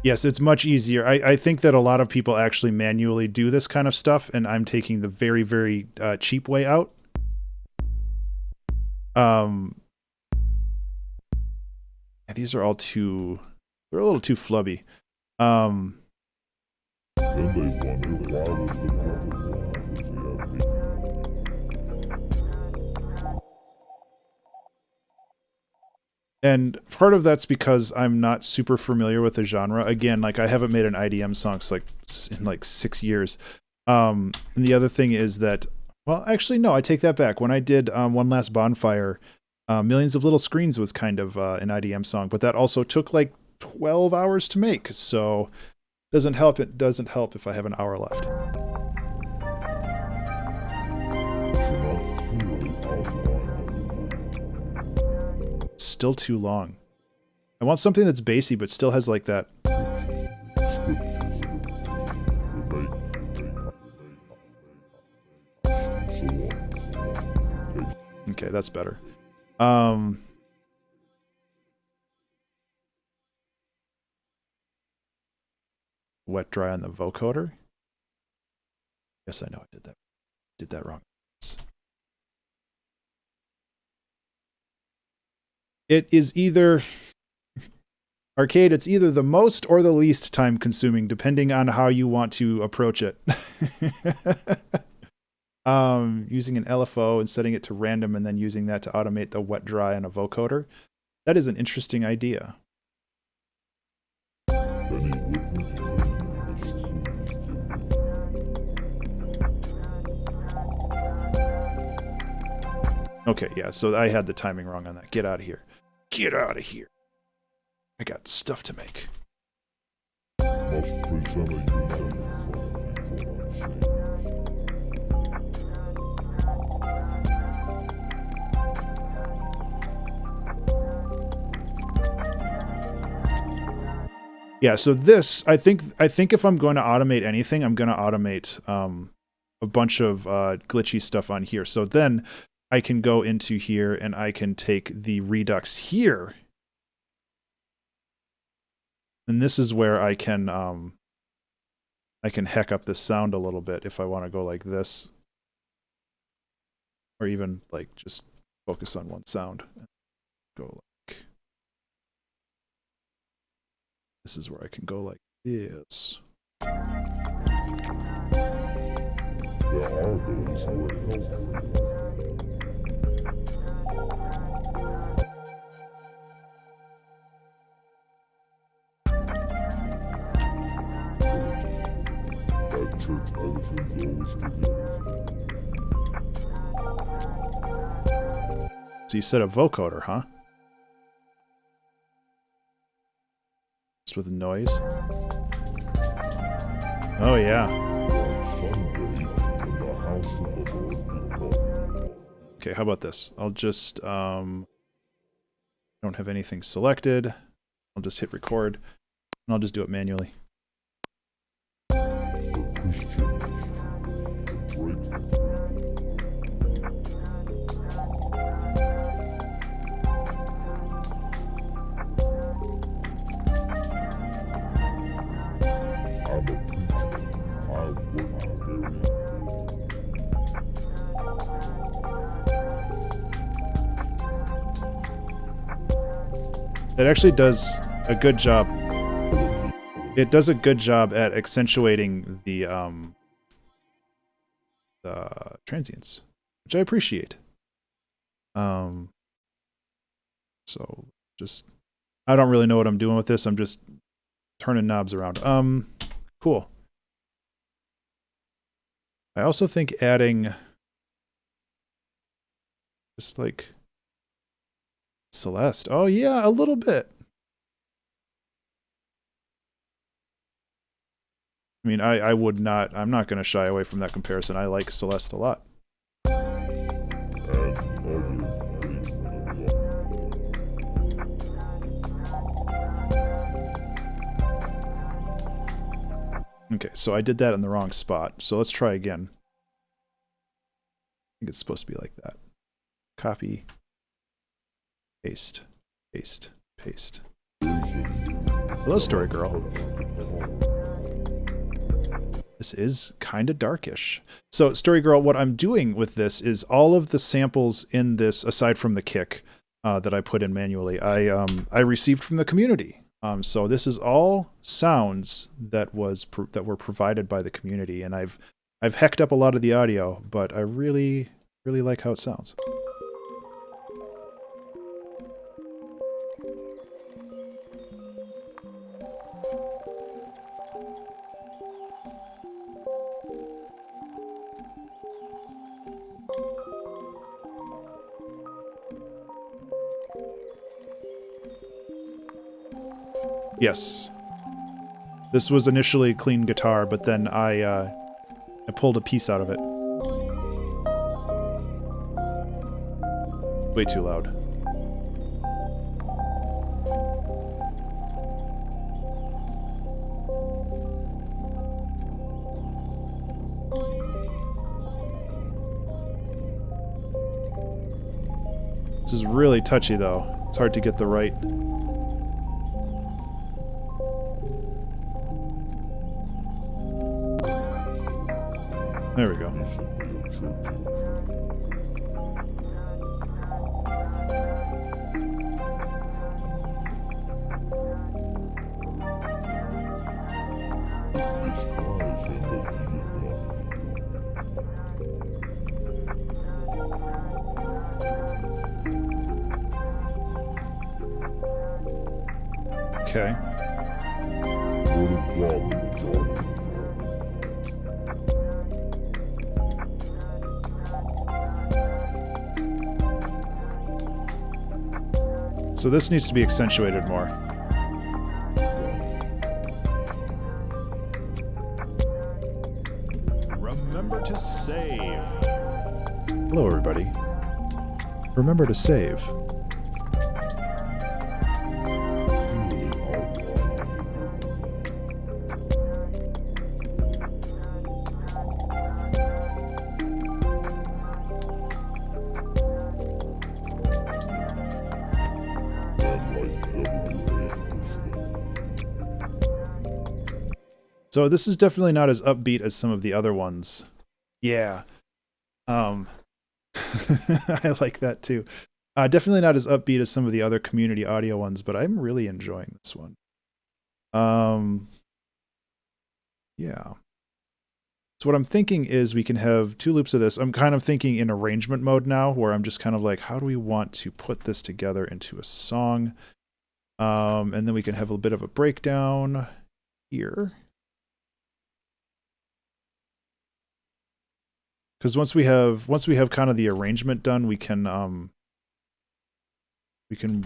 S1: Yes, it's much easier. I think that a lot of people actually manually do this kind of stuff, and I'm taking the very, very cheap way out. These are all too... They're a little too flubby.
S4: Then they wonder why was the brother wrong? Was he
S1: And part of that's because I'm not super familiar with the genre. Again, like I haven't made an IDM song in like 6 years. And the other thing is that, well, actually, no, I take that back. When I did One Last Bonfire, Millions of Little Screens was kind of an IDM song, but that also took like 12 hours to make. So doesn't help. It doesn't help if I have an hour left. Still too long. I want something that's bassy but still has like that. Okay, that's better. Wet dry on the vocoder. Yes, I know I did that wrong. It is either Arcade, it's either the most or the least time consuming, depending on how you want to approach it. Using an LFO and setting it to random and then using that to automate the wet dry on a vocoder. That is an interesting idea. Okay, yeah, so I had the timing wrong on that. Get out of here. Get out of here. I got stuff to make. Yeah, so this, I think if I'm going to automate anything, I'm going to automate a bunch of glitchy stuff on here. So then I can go into here and I can take the Redux here. And this is where I can heck up this sound a little bit if I want to go like this. Or even like just focus on one sound. Go like this is where I can go like this.
S4: There are those who are helpful.
S1: So you said a vocoder, huh? Just with the noise. Oh yeah. Okay, how about this? I'll just don't have anything selected. I'll just hit record and I'll just do it manually. It actually does a good job. It does a good job at accentuating the transients, which I appreciate. So I don't really know what I'm doing with this. I'm just turning knobs around. Cool. I also think adding just like Celeste. Oh yeah, a little bit. I mean, I would not, I'm not going to shy away from that comparison. I like Celeste a lot. Okay, so I did that in the wrong spot. So let's try again. I think it's supposed to be like that. Copy, paste, paste, paste. Hello, Story Girl. This is kind of darkish. So, Story Girl, what I'm doing with this is all of the samples in this, aside from the kick that I put in manually, I received from the community. So this is all sounds that were provided by the community, and I've hecked up a lot of the audio, but I really like how it sounds. Yes. This was initially clean guitar, but then I pulled a piece out of it. Way too loud. This is really touchy though. It's hard to get the right... There we go. Okay. So this needs to be accentuated more.
S3: Remember to save.
S1: Hello, everybody. Remember to save. So this is definitely not as upbeat as some of the other ones. Yeah. I like that too. Definitely not as upbeat as some of the other community audio ones, but I'm really enjoying this one. Yeah. So what I'm thinking is we can have 2 loops of this. I'm kind of thinking in arrangement mode now, where I'm just kind of like, how do we want to put this together into a song? And then we can have a bit of a breakdown here. Because once we have kind of the arrangement done, we can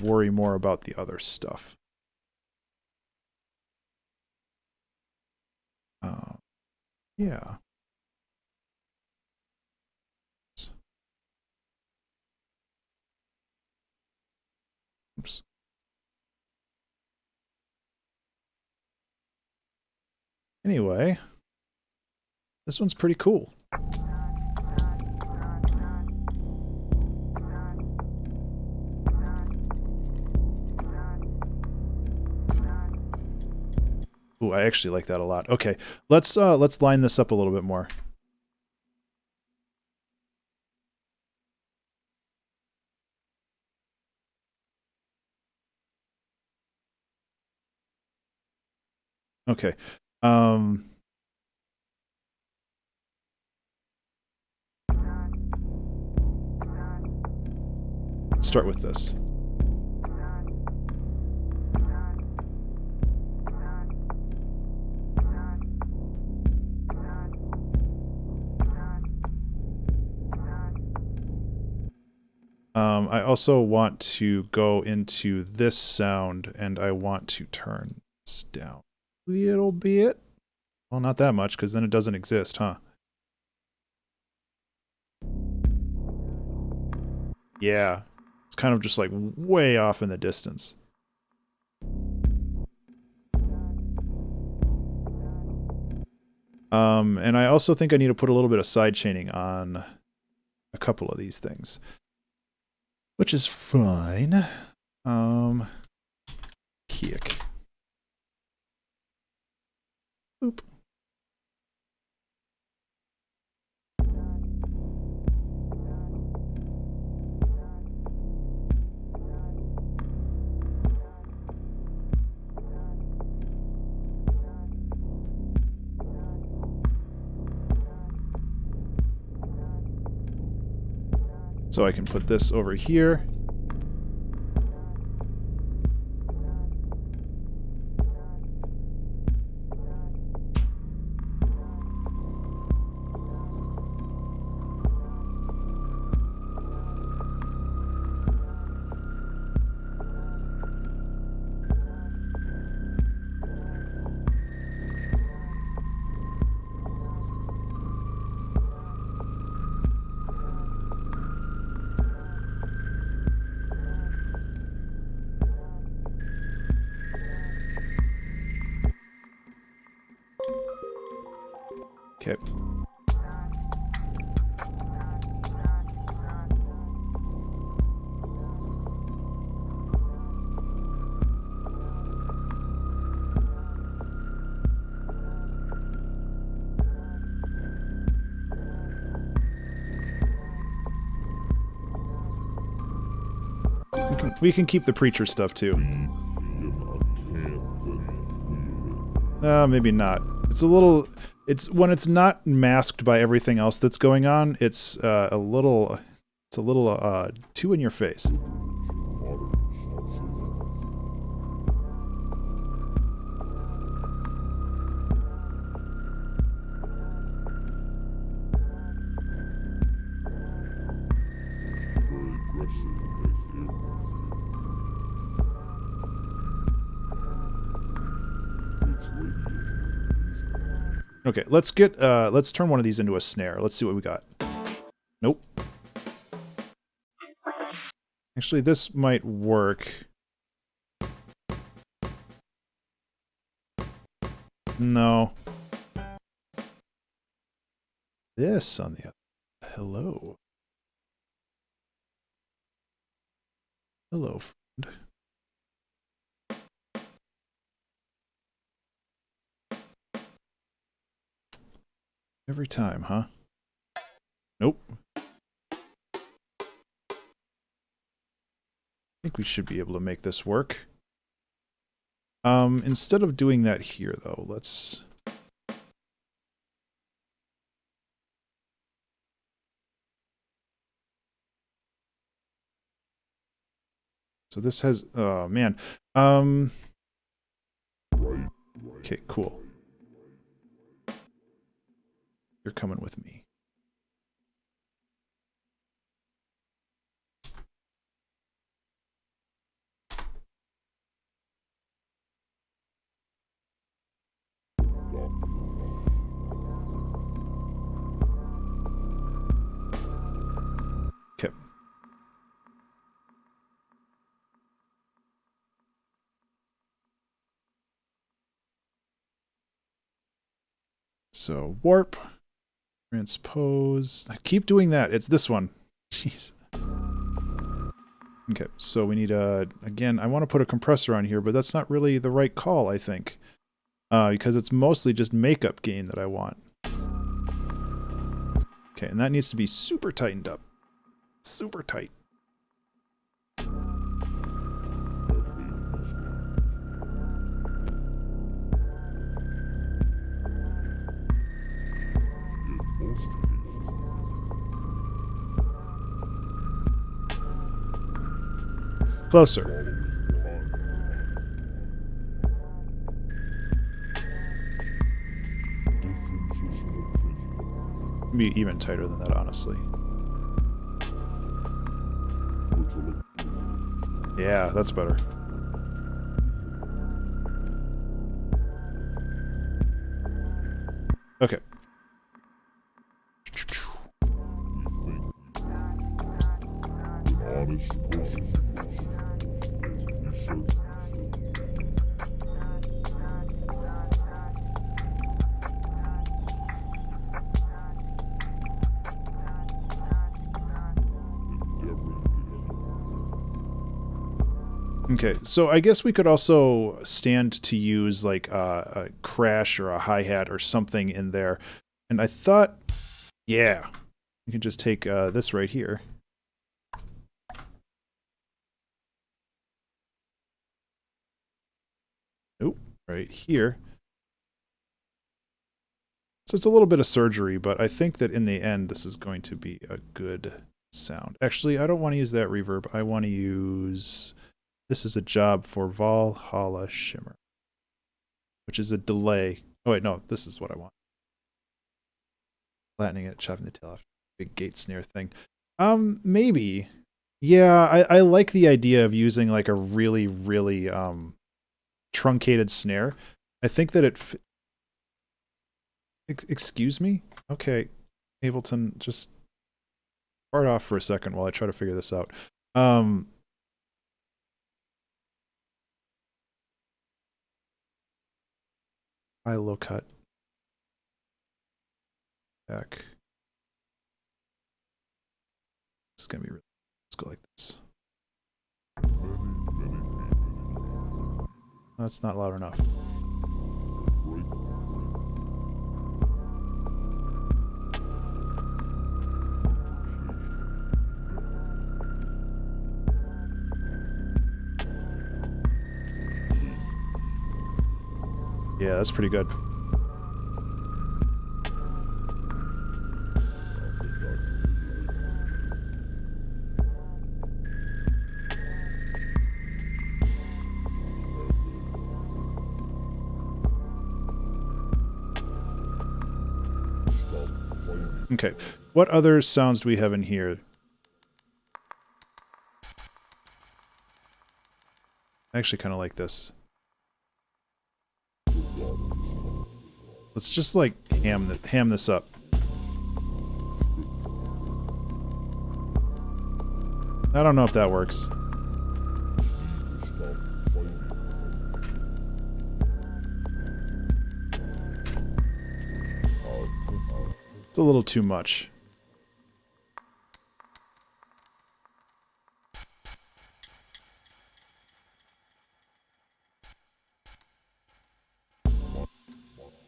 S1: worry more about the other stuff. Yeah. Oops. Anyway, this one's pretty cool. Ooh, I actually like that a lot. Okay, let's line this up a little bit more. Okay. Let's start with this. I also want to go into this sound, and I want to turn this down a little bit. Well, not that much, because then it doesn't exist, huh? Yeah. It's kind of just like way off in the distance. And I also think I need to put a little bit of side chaining on a couple of these things, which is fine. Kick. Oop. So I can put this over here. Okay. We can keep the preacher stuff too. Maybe not. It's a little. It's when it's not masked by everything else that's going on. It's a little. It's a little too in your face. Okay, let's turn one of these into a snare. Let's see what we got. Nope. Actually, this might work. No. This on the other. Hello. Hello, friend. Every time, huh? Nope. I think we should be able to make this work. Instead of doing that here, though, let's... So this has... Oh, man. Okay, cool. You're coming with me. Okay. So warp, transpose. I keep doing that. It's this one. Jeez. Okay, so we need again, I want to put a compressor on here, but that's not really the right call, I think. Because it's mostly just makeup gain that I want. Okay, and that needs to be super tightened up. Super tight. Closer. Be even tighter than that, honestly. Yeah, that's better. Okay.
S4: Honest person is research.
S1: Okay, so I guess we could also stand to use like a crash or a hi-hat or something in there. And I thought, yeah, you can just take this right here. Nope, right here. So it's a little bit of surgery, but I think that in the end, this is going to be a good sound. Actually, I don't want to use that reverb. I want to use... This is a job for Valhalla Shimmer, which is a delay. Oh wait, no, this is what I want. Flattening it, chopping the tail off. Big gate snare thing. Maybe. Yeah, I like the idea of using like a really, really truncated snare. I think that it... Excuse me? Okay, Ableton, just part off for a second while I try to figure this out. High, low cut. Back. This is gonna be really... Let's go like this. That's not loud enough. Yeah, that's pretty good. Okay, what other sounds do we have in here? I actually kind of like this. Let's just like ham this up. I don't know if that works. It's a little too much.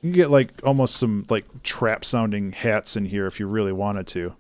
S1: You can get like almost some like trap sounding hats in here if you really wanted to.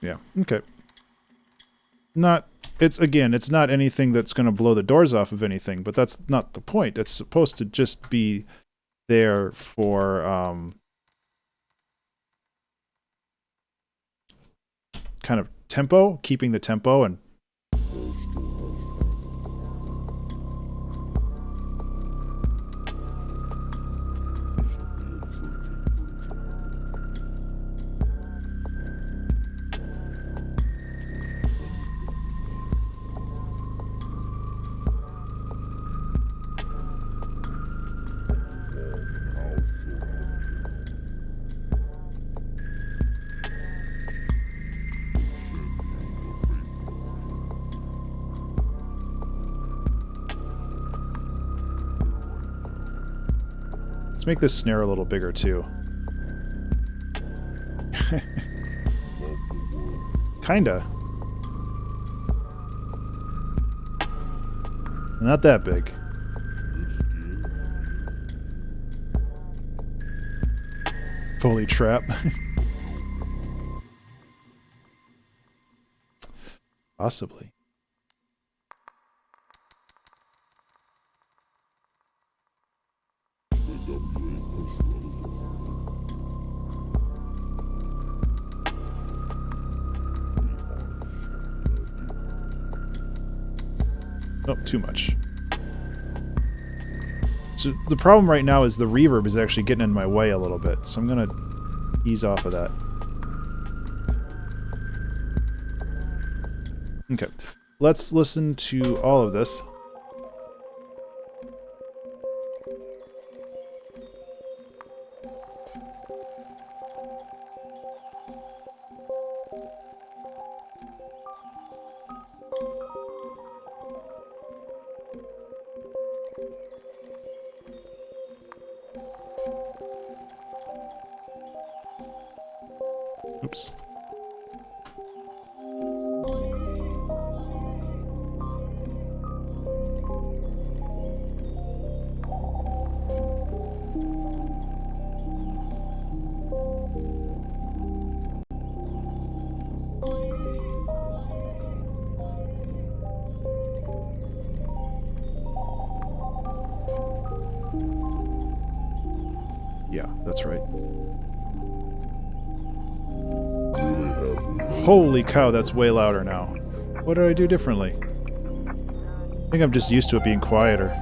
S1: Yeah, okay. It's not anything that's going to blow the doors off of anything, but that's not the point. It's supposed to just be there for, kind of tempo, keeping the tempo, and let's make this snare a little bigger too. Kinda. Not that big. Fully trap. Possibly. Oh, too much. So the problem right now is the reverb is actually getting in my way a little bit, so I'm gonna ease off of that. Okay, let's listen to all of this. Oops. Yeah, that's right. Holy cow, that's way louder now. What did I do differently? I think I'm just used to it being quieter.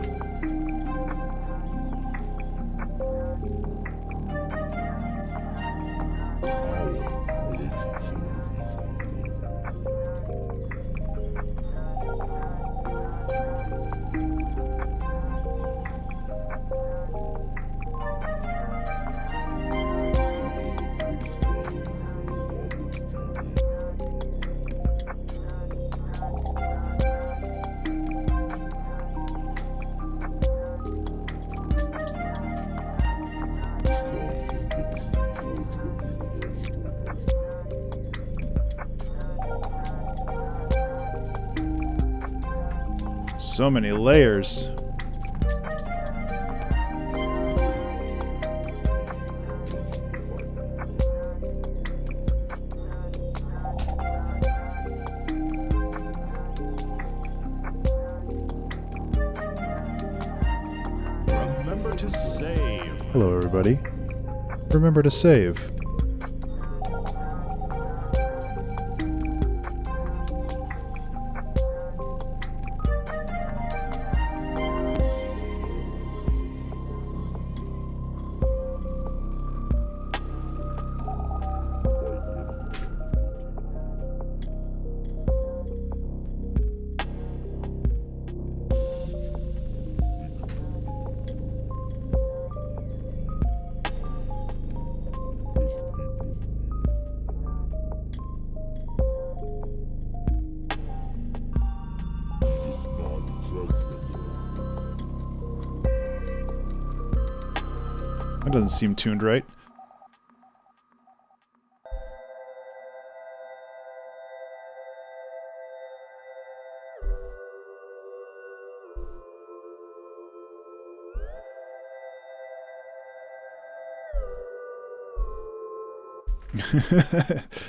S1: So many layers.
S3: Remember to save.
S1: Hello, everybody. Remember to save. That doesn't seem tuned right.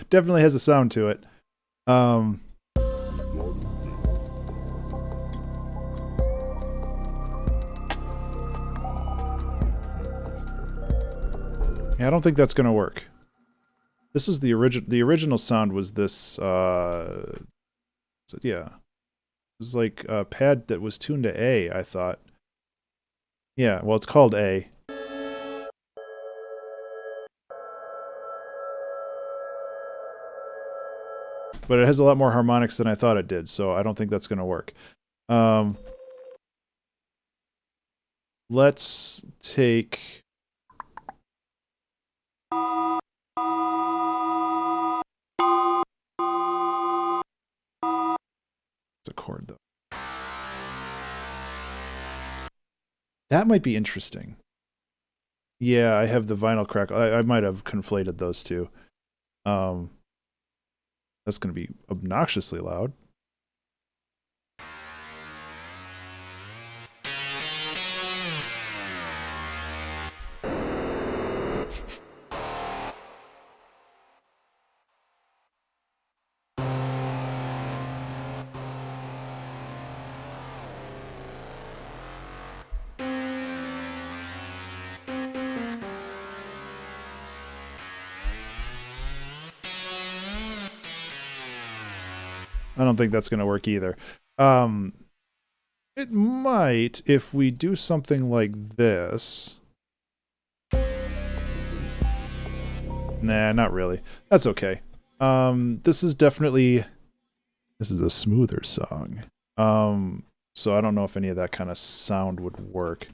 S1: Definitely has a sound to it. Yeah, I don't think that's gonna work. This was the original sound was this yeah. It was like a pad that was tuned to A, I thought. Yeah, well it's called A. But it has a lot more harmonics than I thought it did, so I don't think that's gonna work. Let's take... It's a chord, though. That might be interesting. Yeah, I have the vinyl crack. I might have conflated those two. That's going to be obnoxiously loud. I don't think that's going to work either. It might if we do something like this. Nah, not really. That's okay. This is a smoother song. So I don't know if any of that kind of sound would work.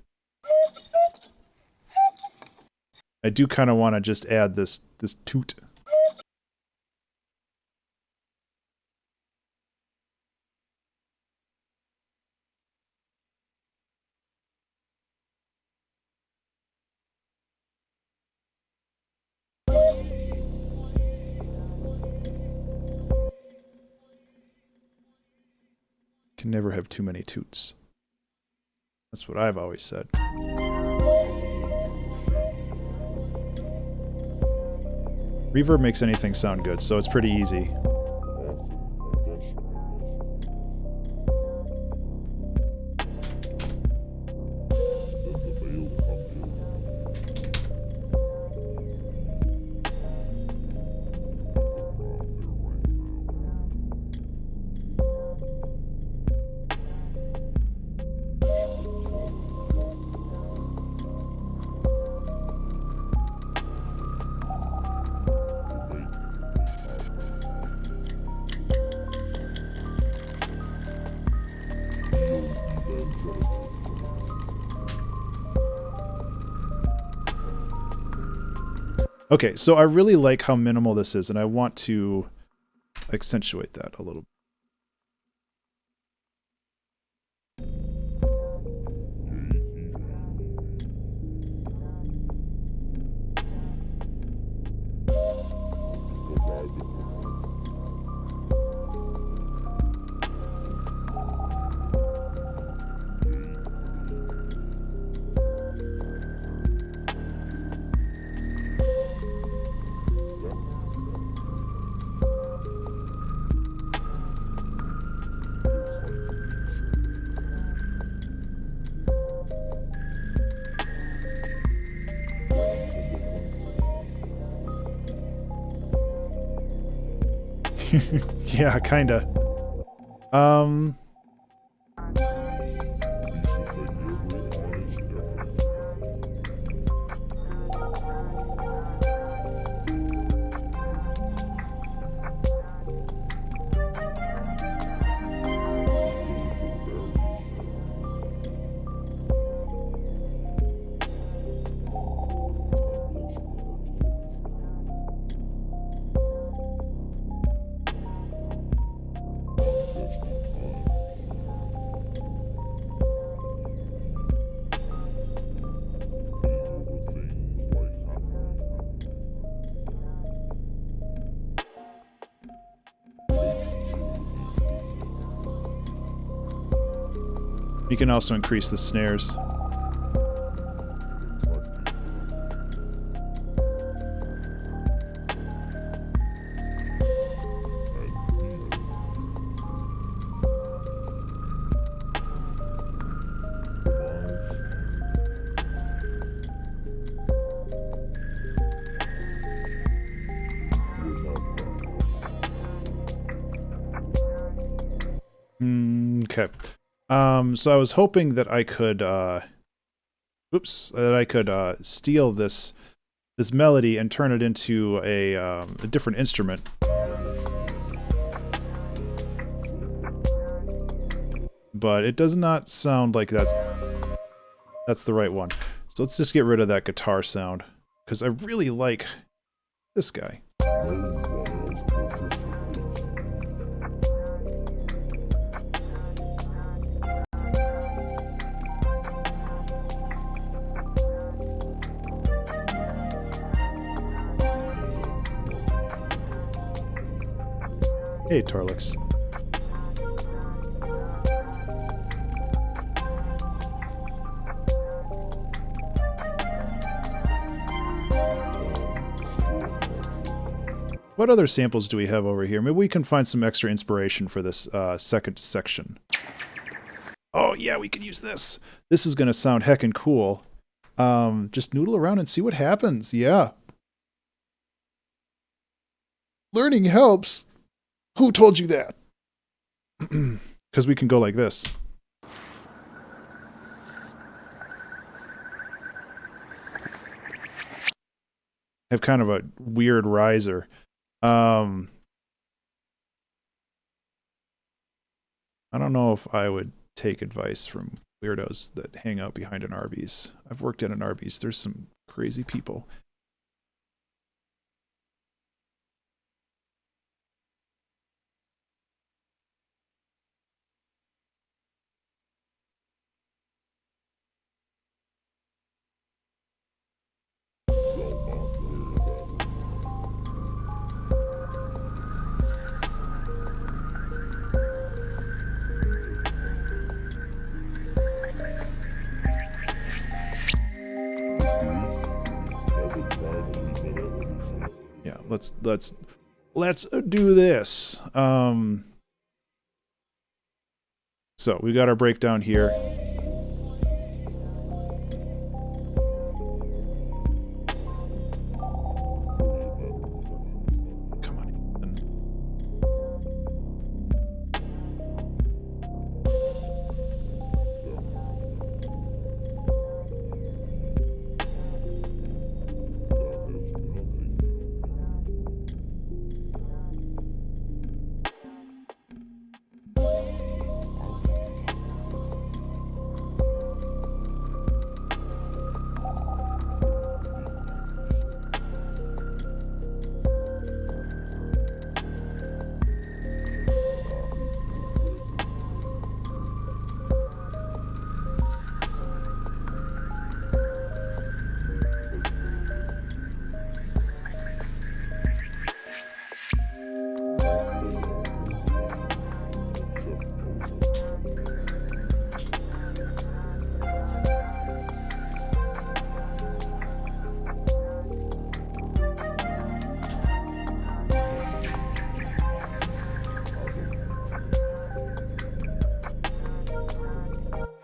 S1: I do kind of want to just add this toot. Can never have too many toots. That's what I've always said. Reverb makes anything sound good, so it's pretty easy. Okay, so I really like how minimal this is, and I want to accentuate that a little bit. Yeah, kinda. You can also increase the snares. Okay. So I was hoping that I could, steal this melody and turn it into a different instrument. But it does not sound like that's the right one. So let's just get rid of that guitar sound, because I really like this guy. Hey, Torlix. What other samples do we have over here? Maybe we can find some extra inspiration for this second section. Oh yeah, we can use this. This is gonna sound heckin' cool. Just noodle around and see what happens. Yeah. Learning helps. Who told you that? because we can go like this. Have kind of a weird riser. I don't know if I would take advice from weirdos that hang out behind an Arby's. I've worked at an Arby's. There's some crazy people. Yeah, let's do this. So we got our breakdown here. Come on.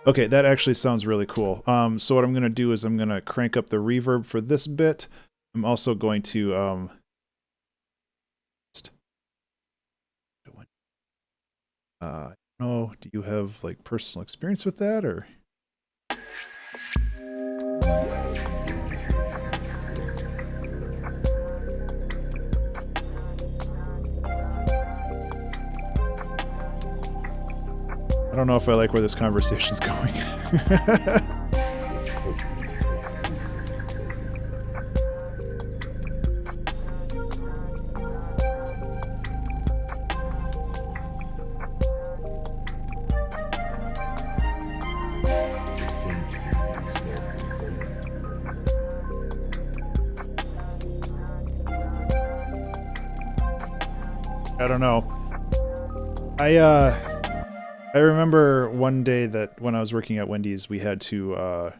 S1: Okay, that actually sounds really cool. So what I'm going to do is I'm going to crank up the reverb for this bit. I'm also going to I don't know, do you have like personal experience with that, or? I don't know if I like where this conversation's going. I don't know. I remember one day that when I was working at Wendy's, we had to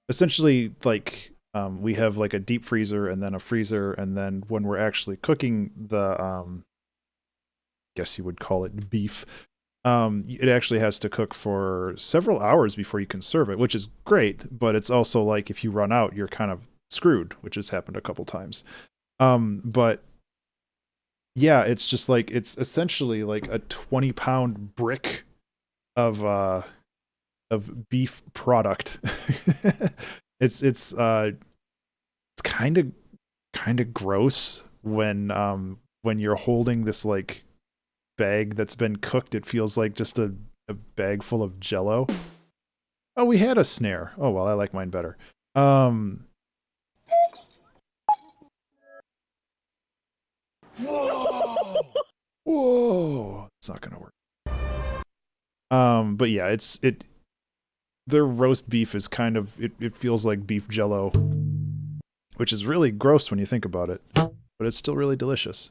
S1: essentially like we have like a deep freezer and then a freezer, and then when we're actually cooking the guess you would call it beef, it actually has to cook for several hours before you can serve it, which is great, but it's also like if you run out, you're kind of screwed, which has happened a couple times. But yeah, it's just like, it's essentially like a 20-pound brick of beef product. It's kind of gross when you're holding this like bag that's been cooked. It feels like just a bag full of Jello. Oh, we had a snare. Oh well, I like mine better. Whoa! It's not gonna work. But yeah, their roast beef is kind of, it feels like beef Jello, which is really gross when you think about it, but it's still really delicious.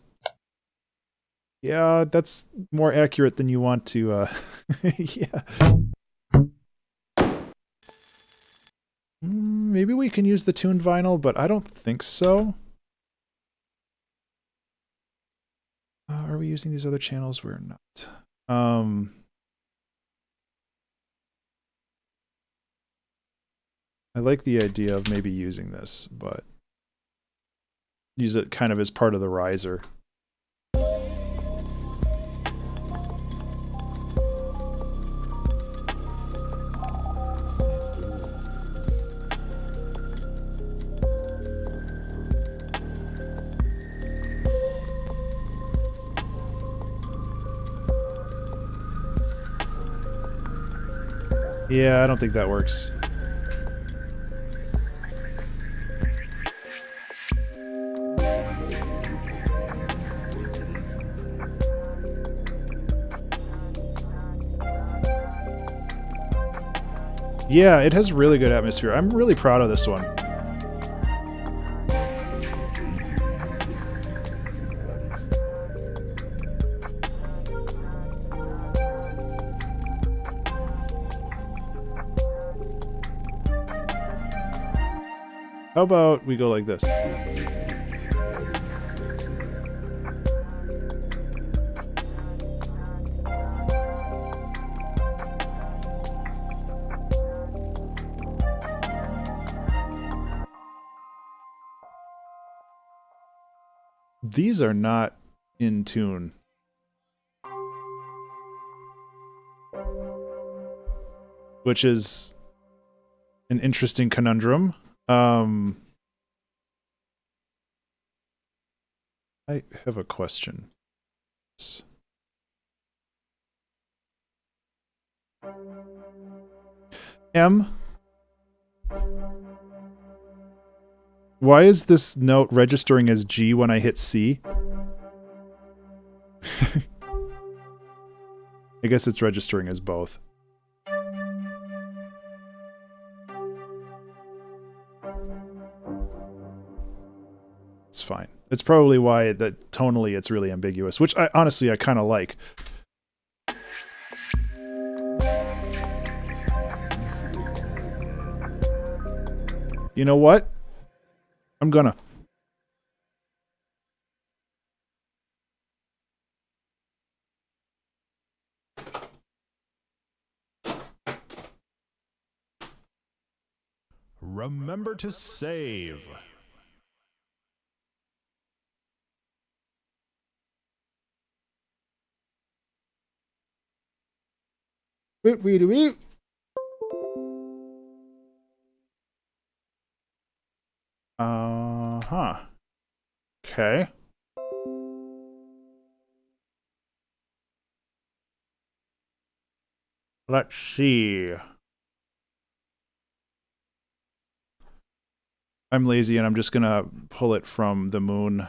S1: Yeah, that's more accurate than you want to, yeah. Maybe we can use the tuned vinyl, but I don't think so. Are we using these other channels? We're not. I like the idea of maybe using this, but use it kind of as part of the riser. Yeah, I don't think that works. Yeah, it has really good atmosphere. I'm really proud of this one. How about we go like this? These are not in tune. Which is an interesting conundrum. I have a question. M, why is this note registering as G when I hit C? I guess it's registering as both. It's fine. It's probably why that tonally it's really ambiguous, which I honestly I kind of like. You know what? I'm gonna.
S3: Remember to save.
S1: Uh-huh. Okay. Let's see. I'm lazy and I'm just gonna pull it from the moon.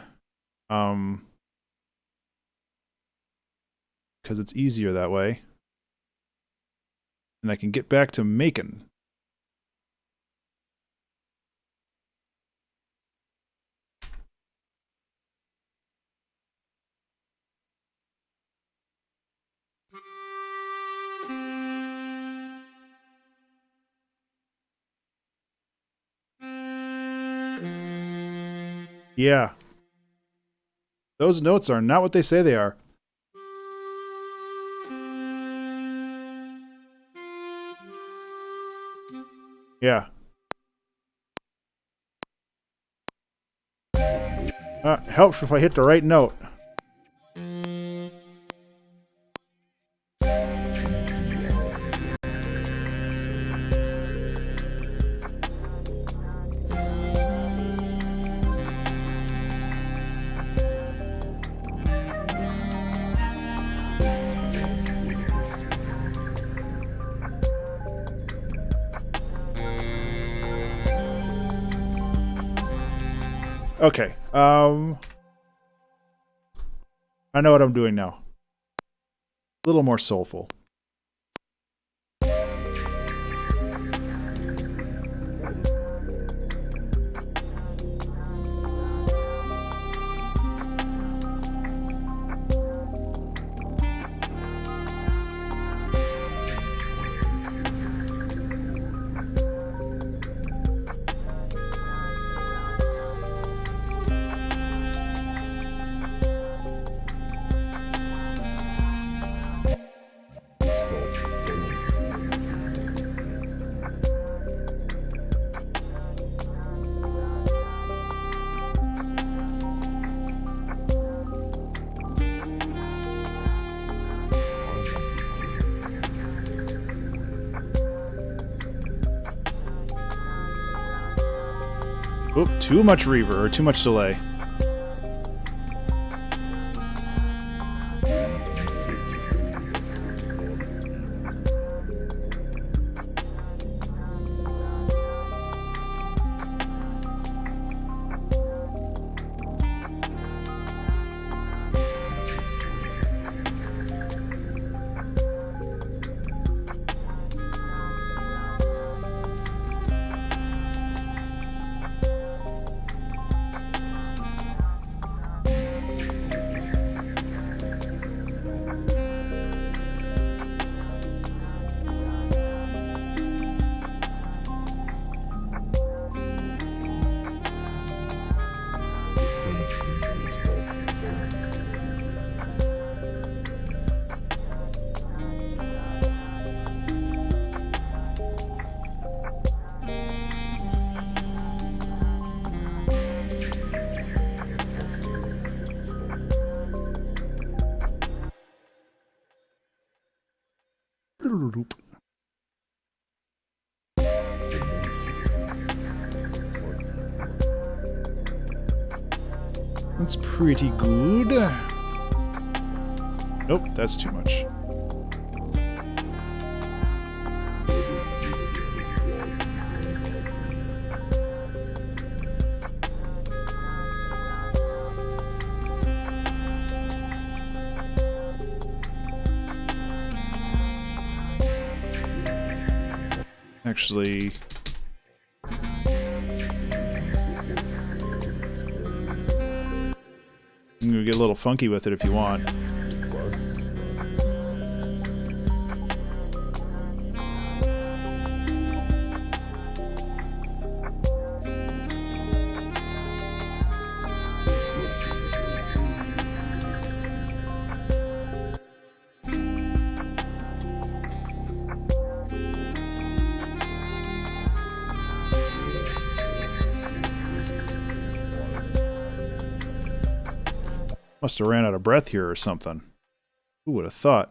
S1: Because it's easier that way. And I can get back to making. Yeah. Those notes are not what they say they are. Yeah. Helps if I hit the right note. Okay. I know what I'm doing now. A little more soulful. Oop, too much reverb, or too much delay. That's pretty good. Nope, that's too much. Actually, I'm gonna get a little funky with it if you want. Must have ran out of breath here or something. Who would have thought?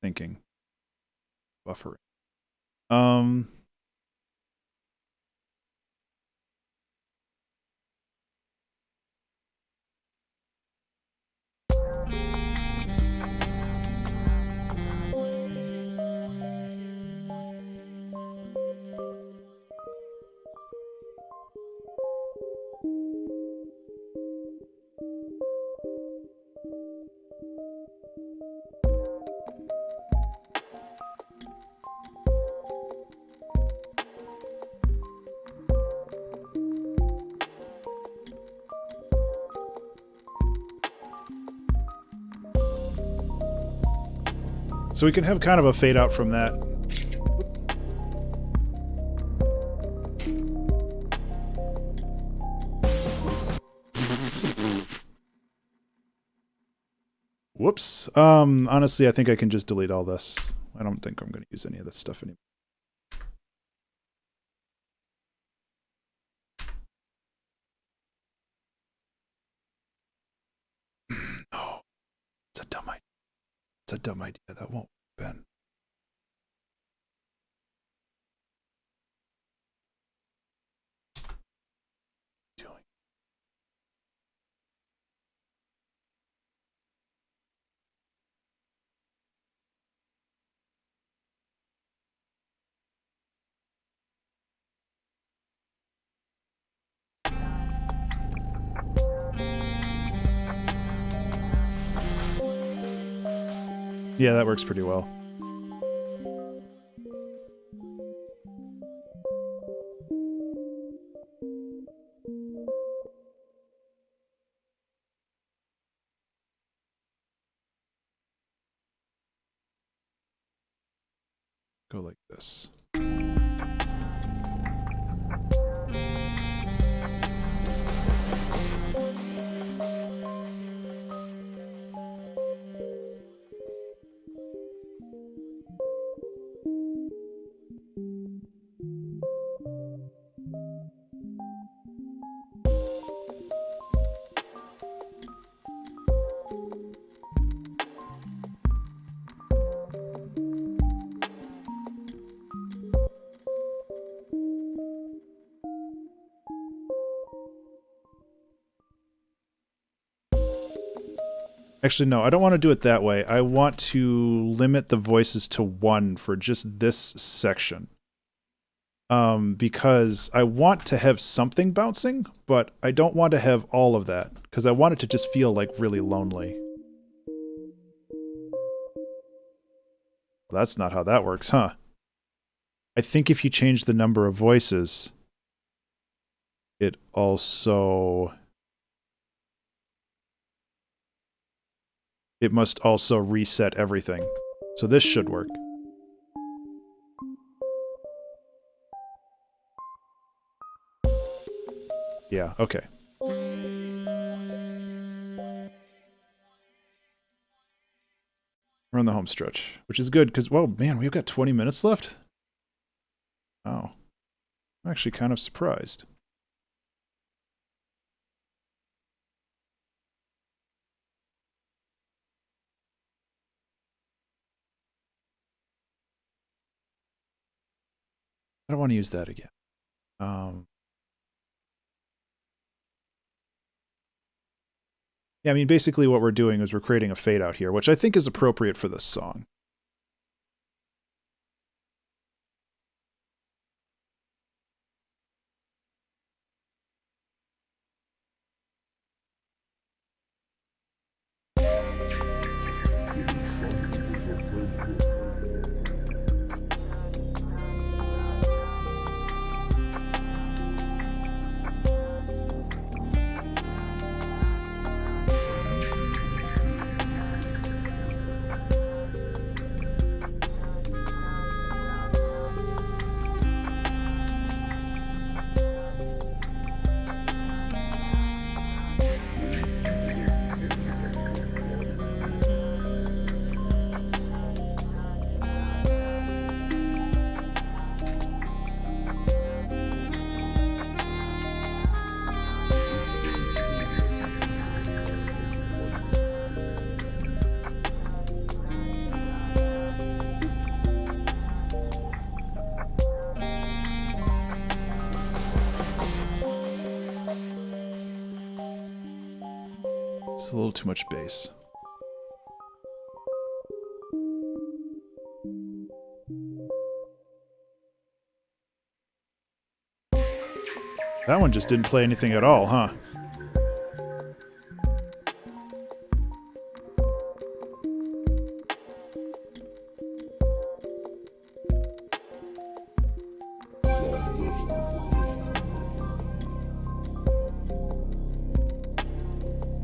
S1: Thinking. Buffering. So we can have kind of a fade out from that. Whoops. Honestly, I think I can just delete all this. I don't think I'm going to use any of this stuff anymore. No. It's a dumb idea. It's a dumb idea. That won't Ben. Doing. Yeah, that works pretty well. Go like this. Actually, no, I don't want to do it that way. I want to limit the voices to 1 for just this section. Because I want to have something bouncing, but I don't want to have all of that, because I want it to just feel like really lonely. Well, that's not how that works, huh? I think if you change the number of voices, it also it must also reset everything. So this should work. Yeah, okay. We're on the home stretch, which is good because, whoa, man, we've got 20 minutes left? Oh. I'm actually kind of surprised. I don't want to use that again. Yeah, I mean, basically what we're doing is we're creating a fade out here, which I think is appropriate for this song. It's a little too much bass. That one just didn't play anything at all, huh?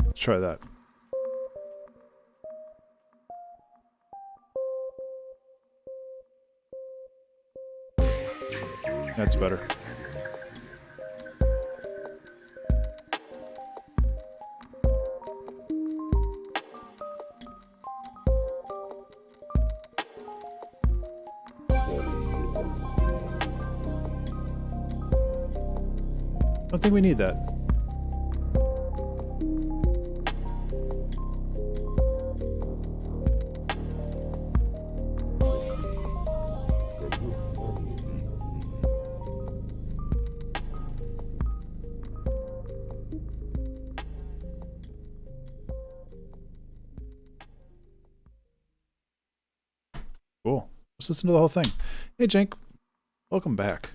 S1: Let's try that. That's better. I don't think we need that. Cool. Let's listen to the whole thing. Hey, Jenk. Welcome back.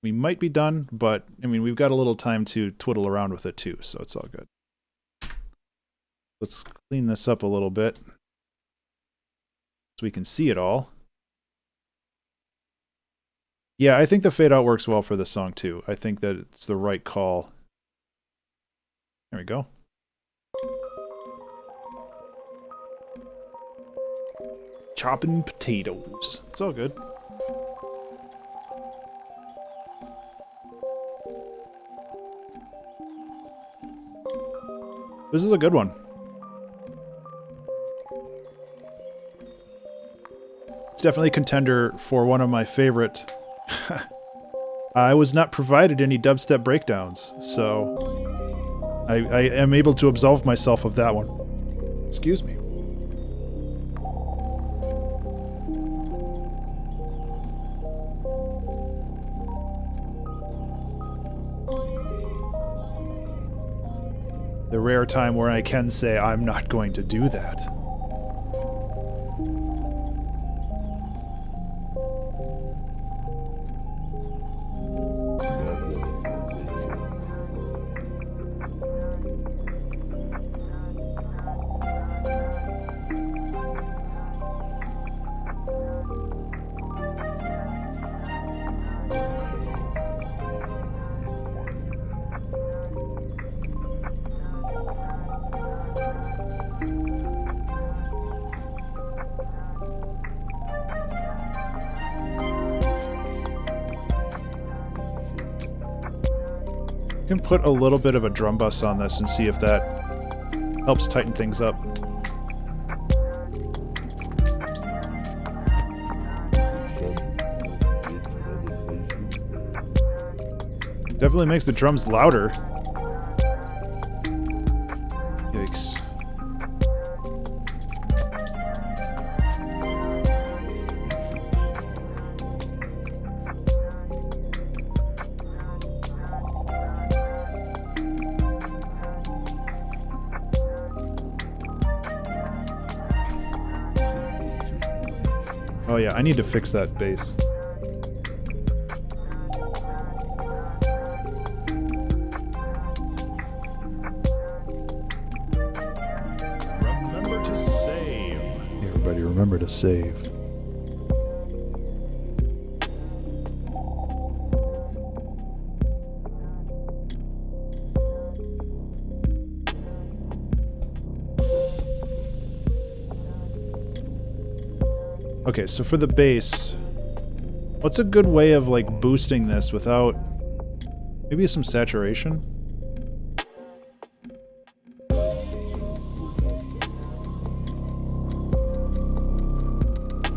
S1: We might be done, but, I mean, we've got a little time to twiddle around with it, too, so it's all good. Let's clean this up a little bit so we can see it all. Yeah, I think the fade out works well for this song, too. I think that it's the right call. There we go. Chopping potatoes. It's all good. This is a good one. It's definitely a contender for one of my favorite. I was not provided any dubstep breakdowns, so I am able to absolve myself of that one. Excuse me. The rare time where I can say I'm not going to do that. You can put a little bit of a drum bus on this and see if that helps tighten things up. Definitely makes the drums louder. Yikes. Oh yeah, I need to fix that bass.
S3: Remember to save.
S1: Everybody remember to save. Okay, so for the bass, what's a good way of like boosting this without maybe some saturation?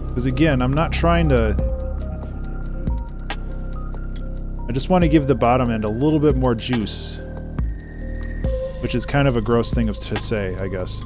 S1: Because again, I'm not trying to... I just want to give the bottom end a little bit more juice. Which is kind of a gross thing to say, I guess.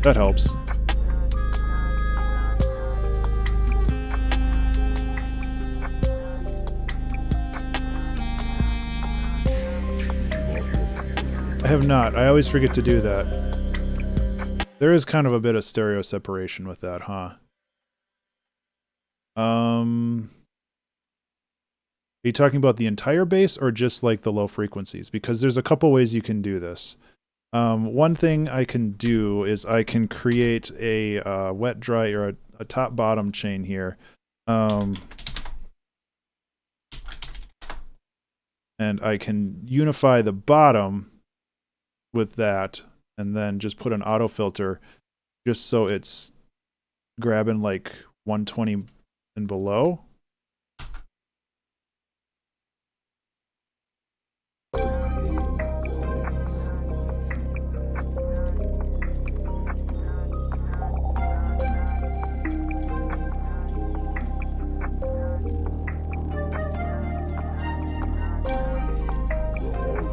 S1: That helps. I have not. I always forget to do that. There is kind of a bit of stereo separation with that, huh? Are you talking about the entire bass or just like the low frequencies? Because there's a couple ways you can do this. One thing I can do is I can create a wet dry or a top bottom chain here. And I can unify the bottom with that and then just put an auto filter just so it's grabbing like 120 and below.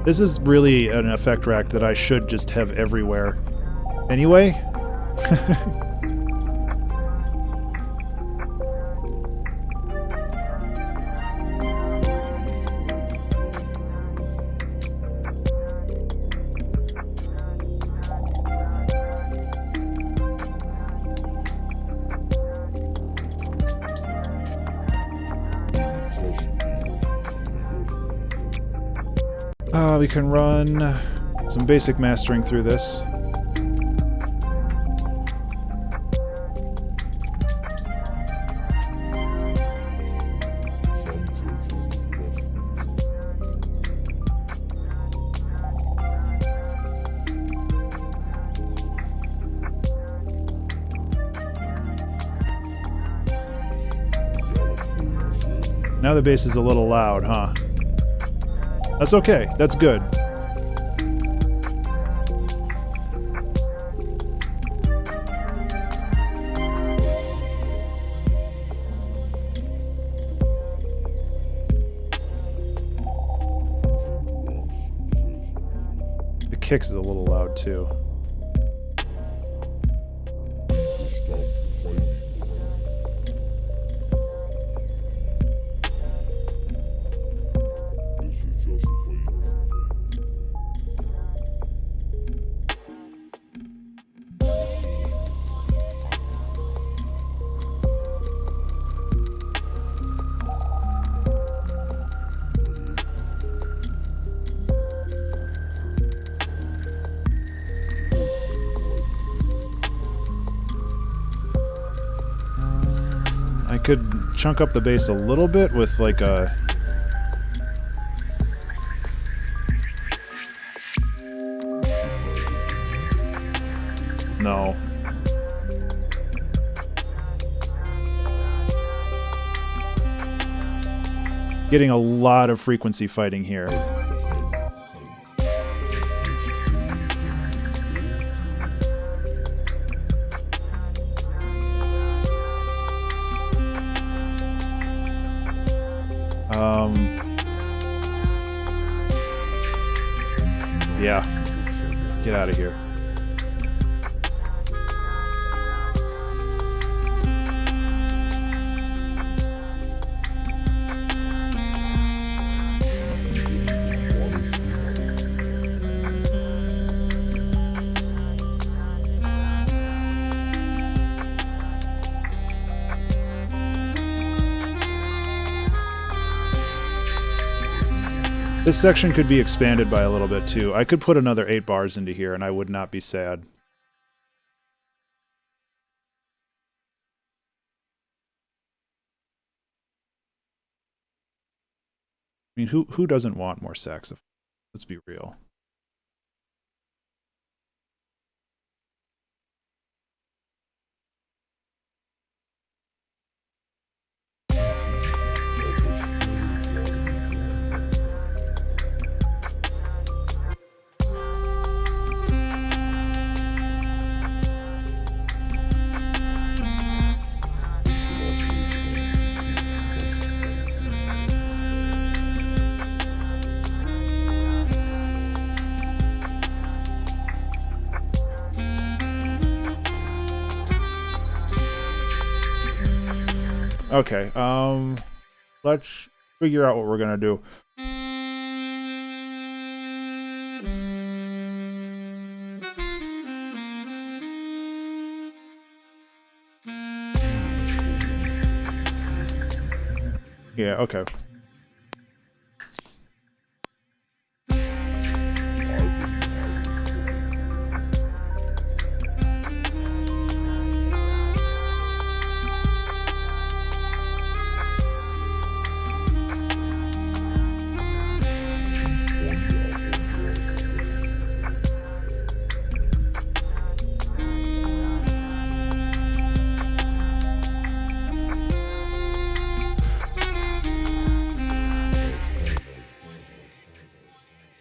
S1: This is really an effect rack that I should just have everywhere. Anyway. We can run some basic mastering through this. Now the bass is a little loud, huh? That's okay. That's good. The kicks is a little loud too. could chunk up the bass a little bit with like a... No. Getting a lot of frequency fighting here. Yeah. Get out of here. This section could be expanded by a little bit too. I could put another 8 bars into here and I would not be sad. I mean, who doesn't want more saxophone? Let's be real. Okay, let's figure out what we're gonna do. Yeah, okay.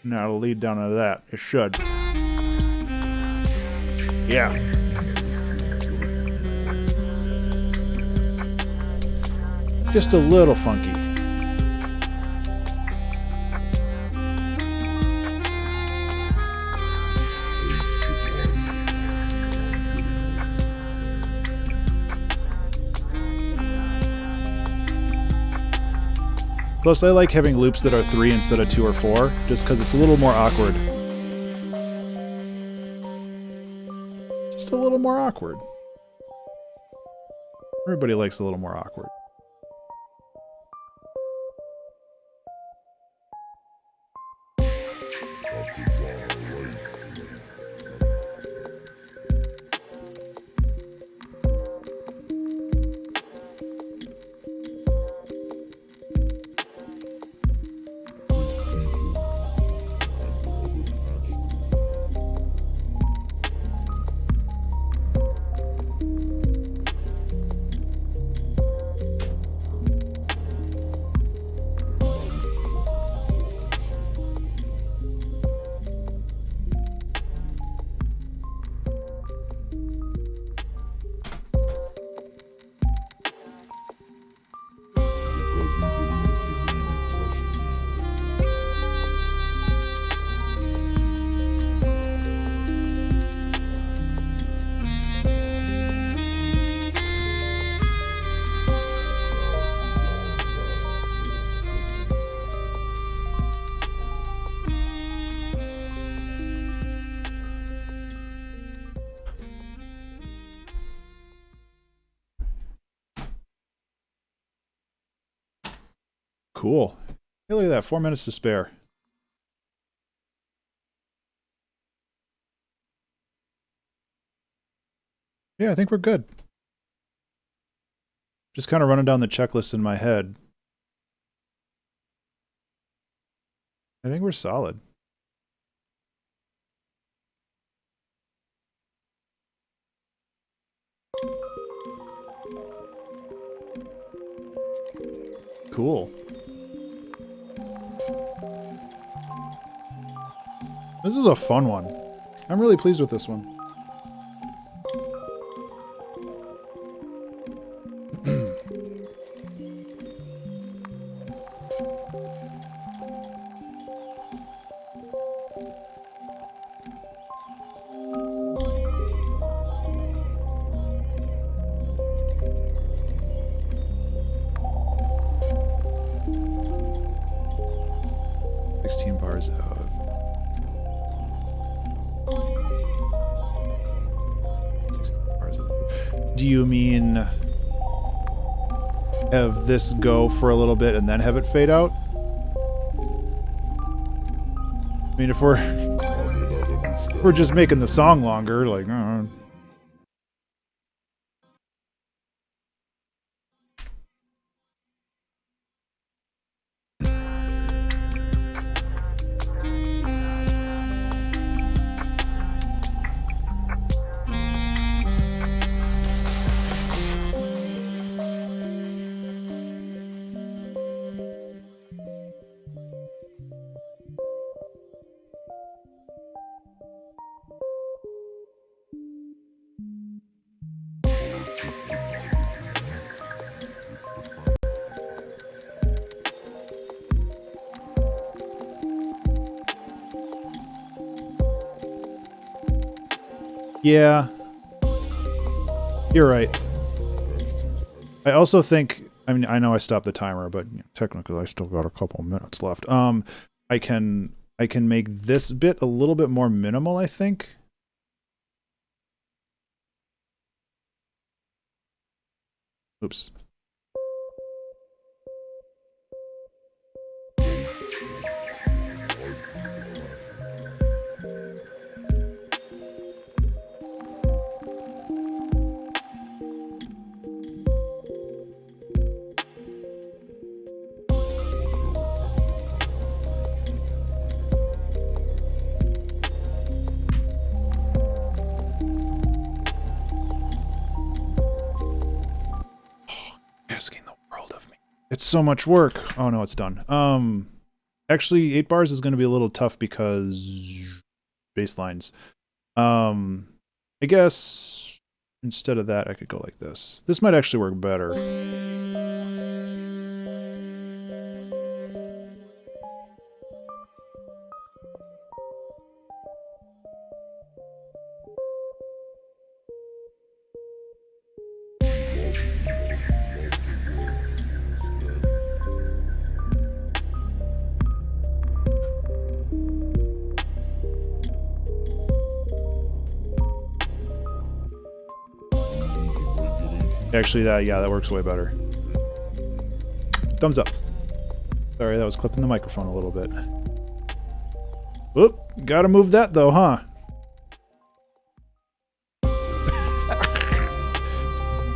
S1: Now it'll lead down to that. It should. Yeah. Just a little funky. Plus, I like having loops that are 3 instead of 2 or 4, just because it's a little more awkward. Just a little more awkward. Everybody likes a little more awkward. Cool. Hey, look at that. 4 minutes to spare. Yeah, I think we're good. Just kind of running down the checklist in my head. I think we're solid. Cool. This is a fun one. I'm really pleased with this one. Do you mean have this go for a little bit and then have it fade out? I mean, if we're just making the song longer, like, yeah, you're right. I also think, I mean, I know I stopped the timer, but technically I still got a couple minutes left. I can make this bit a little bit more minimal, I think. Oops. Asking the world of me. It's so much work. Oh no, it's done. Actually 8 bars is going to be a little tough because bass lines. I guess instead of that I could go like this. This might actually work better. Actually, that works way better. Thumbs up. Sorry, that was clipping the microphone a little bit. Whoop, gotta move that though, huh?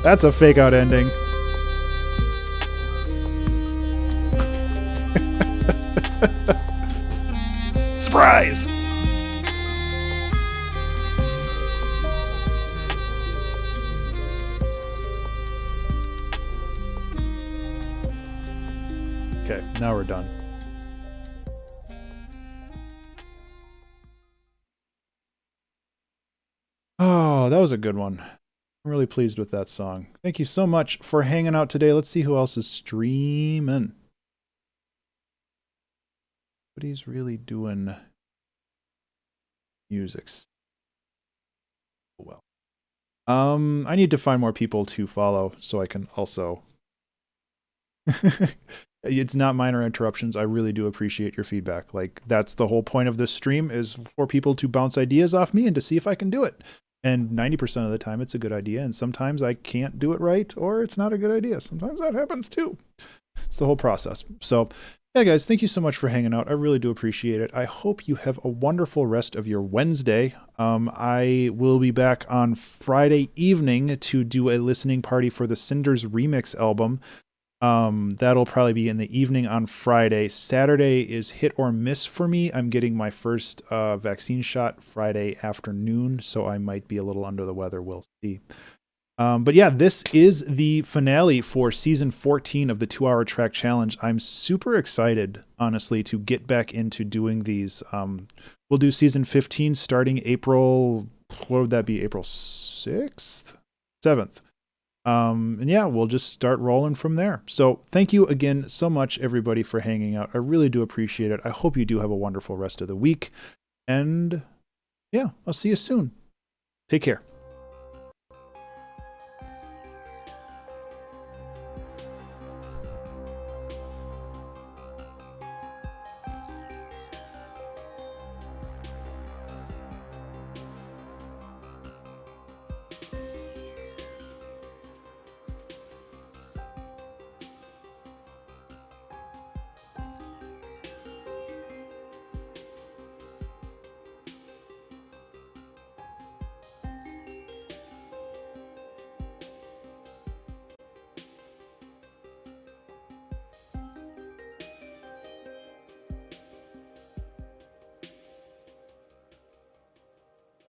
S1: That's a fake out ending. Surprise! Okay, now we're done. Oh, that was a good one. I'm really pleased with that song. Thank you so much for hanging out today. Let's see who else is streaming. Nobody's really doing music. Well, I need to find more people to follow so I can also. It's not minor interruptions. I really do appreciate your feedback. Like, that's the whole point of this stream, is for people to bounce ideas off me and to see if I can do it. And 90% of the time it's a good idea, and sometimes I can't do it right, or it's not a good idea. Sometimes that happens too. It's the whole process. So Yeah, guys, thank you so much for hanging out. I really do appreciate it. I hope you have a wonderful rest of your Wednesday. I will be back on Friday evening to do a listening party for the Cinders remix album. That'll probably be in the evening on Friday. Saturday is hit or miss for me. I'm getting my first vaccine shot Friday afternoon, so I might be a little under the weather. We'll see. But yeah, this is the finale for season 14 of the 2-hour track challenge. I'm super excited, honestly, to get back into doing these. We'll do season 15 starting April, what would that be? April 6th? 7th. And yeah, we'll just start rolling from there. So thank you again so much, everybody, for hanging out. I really do appreciate it. I hope you do have a wonderful rest of the week. And yeah, I'll see you soon. Take care.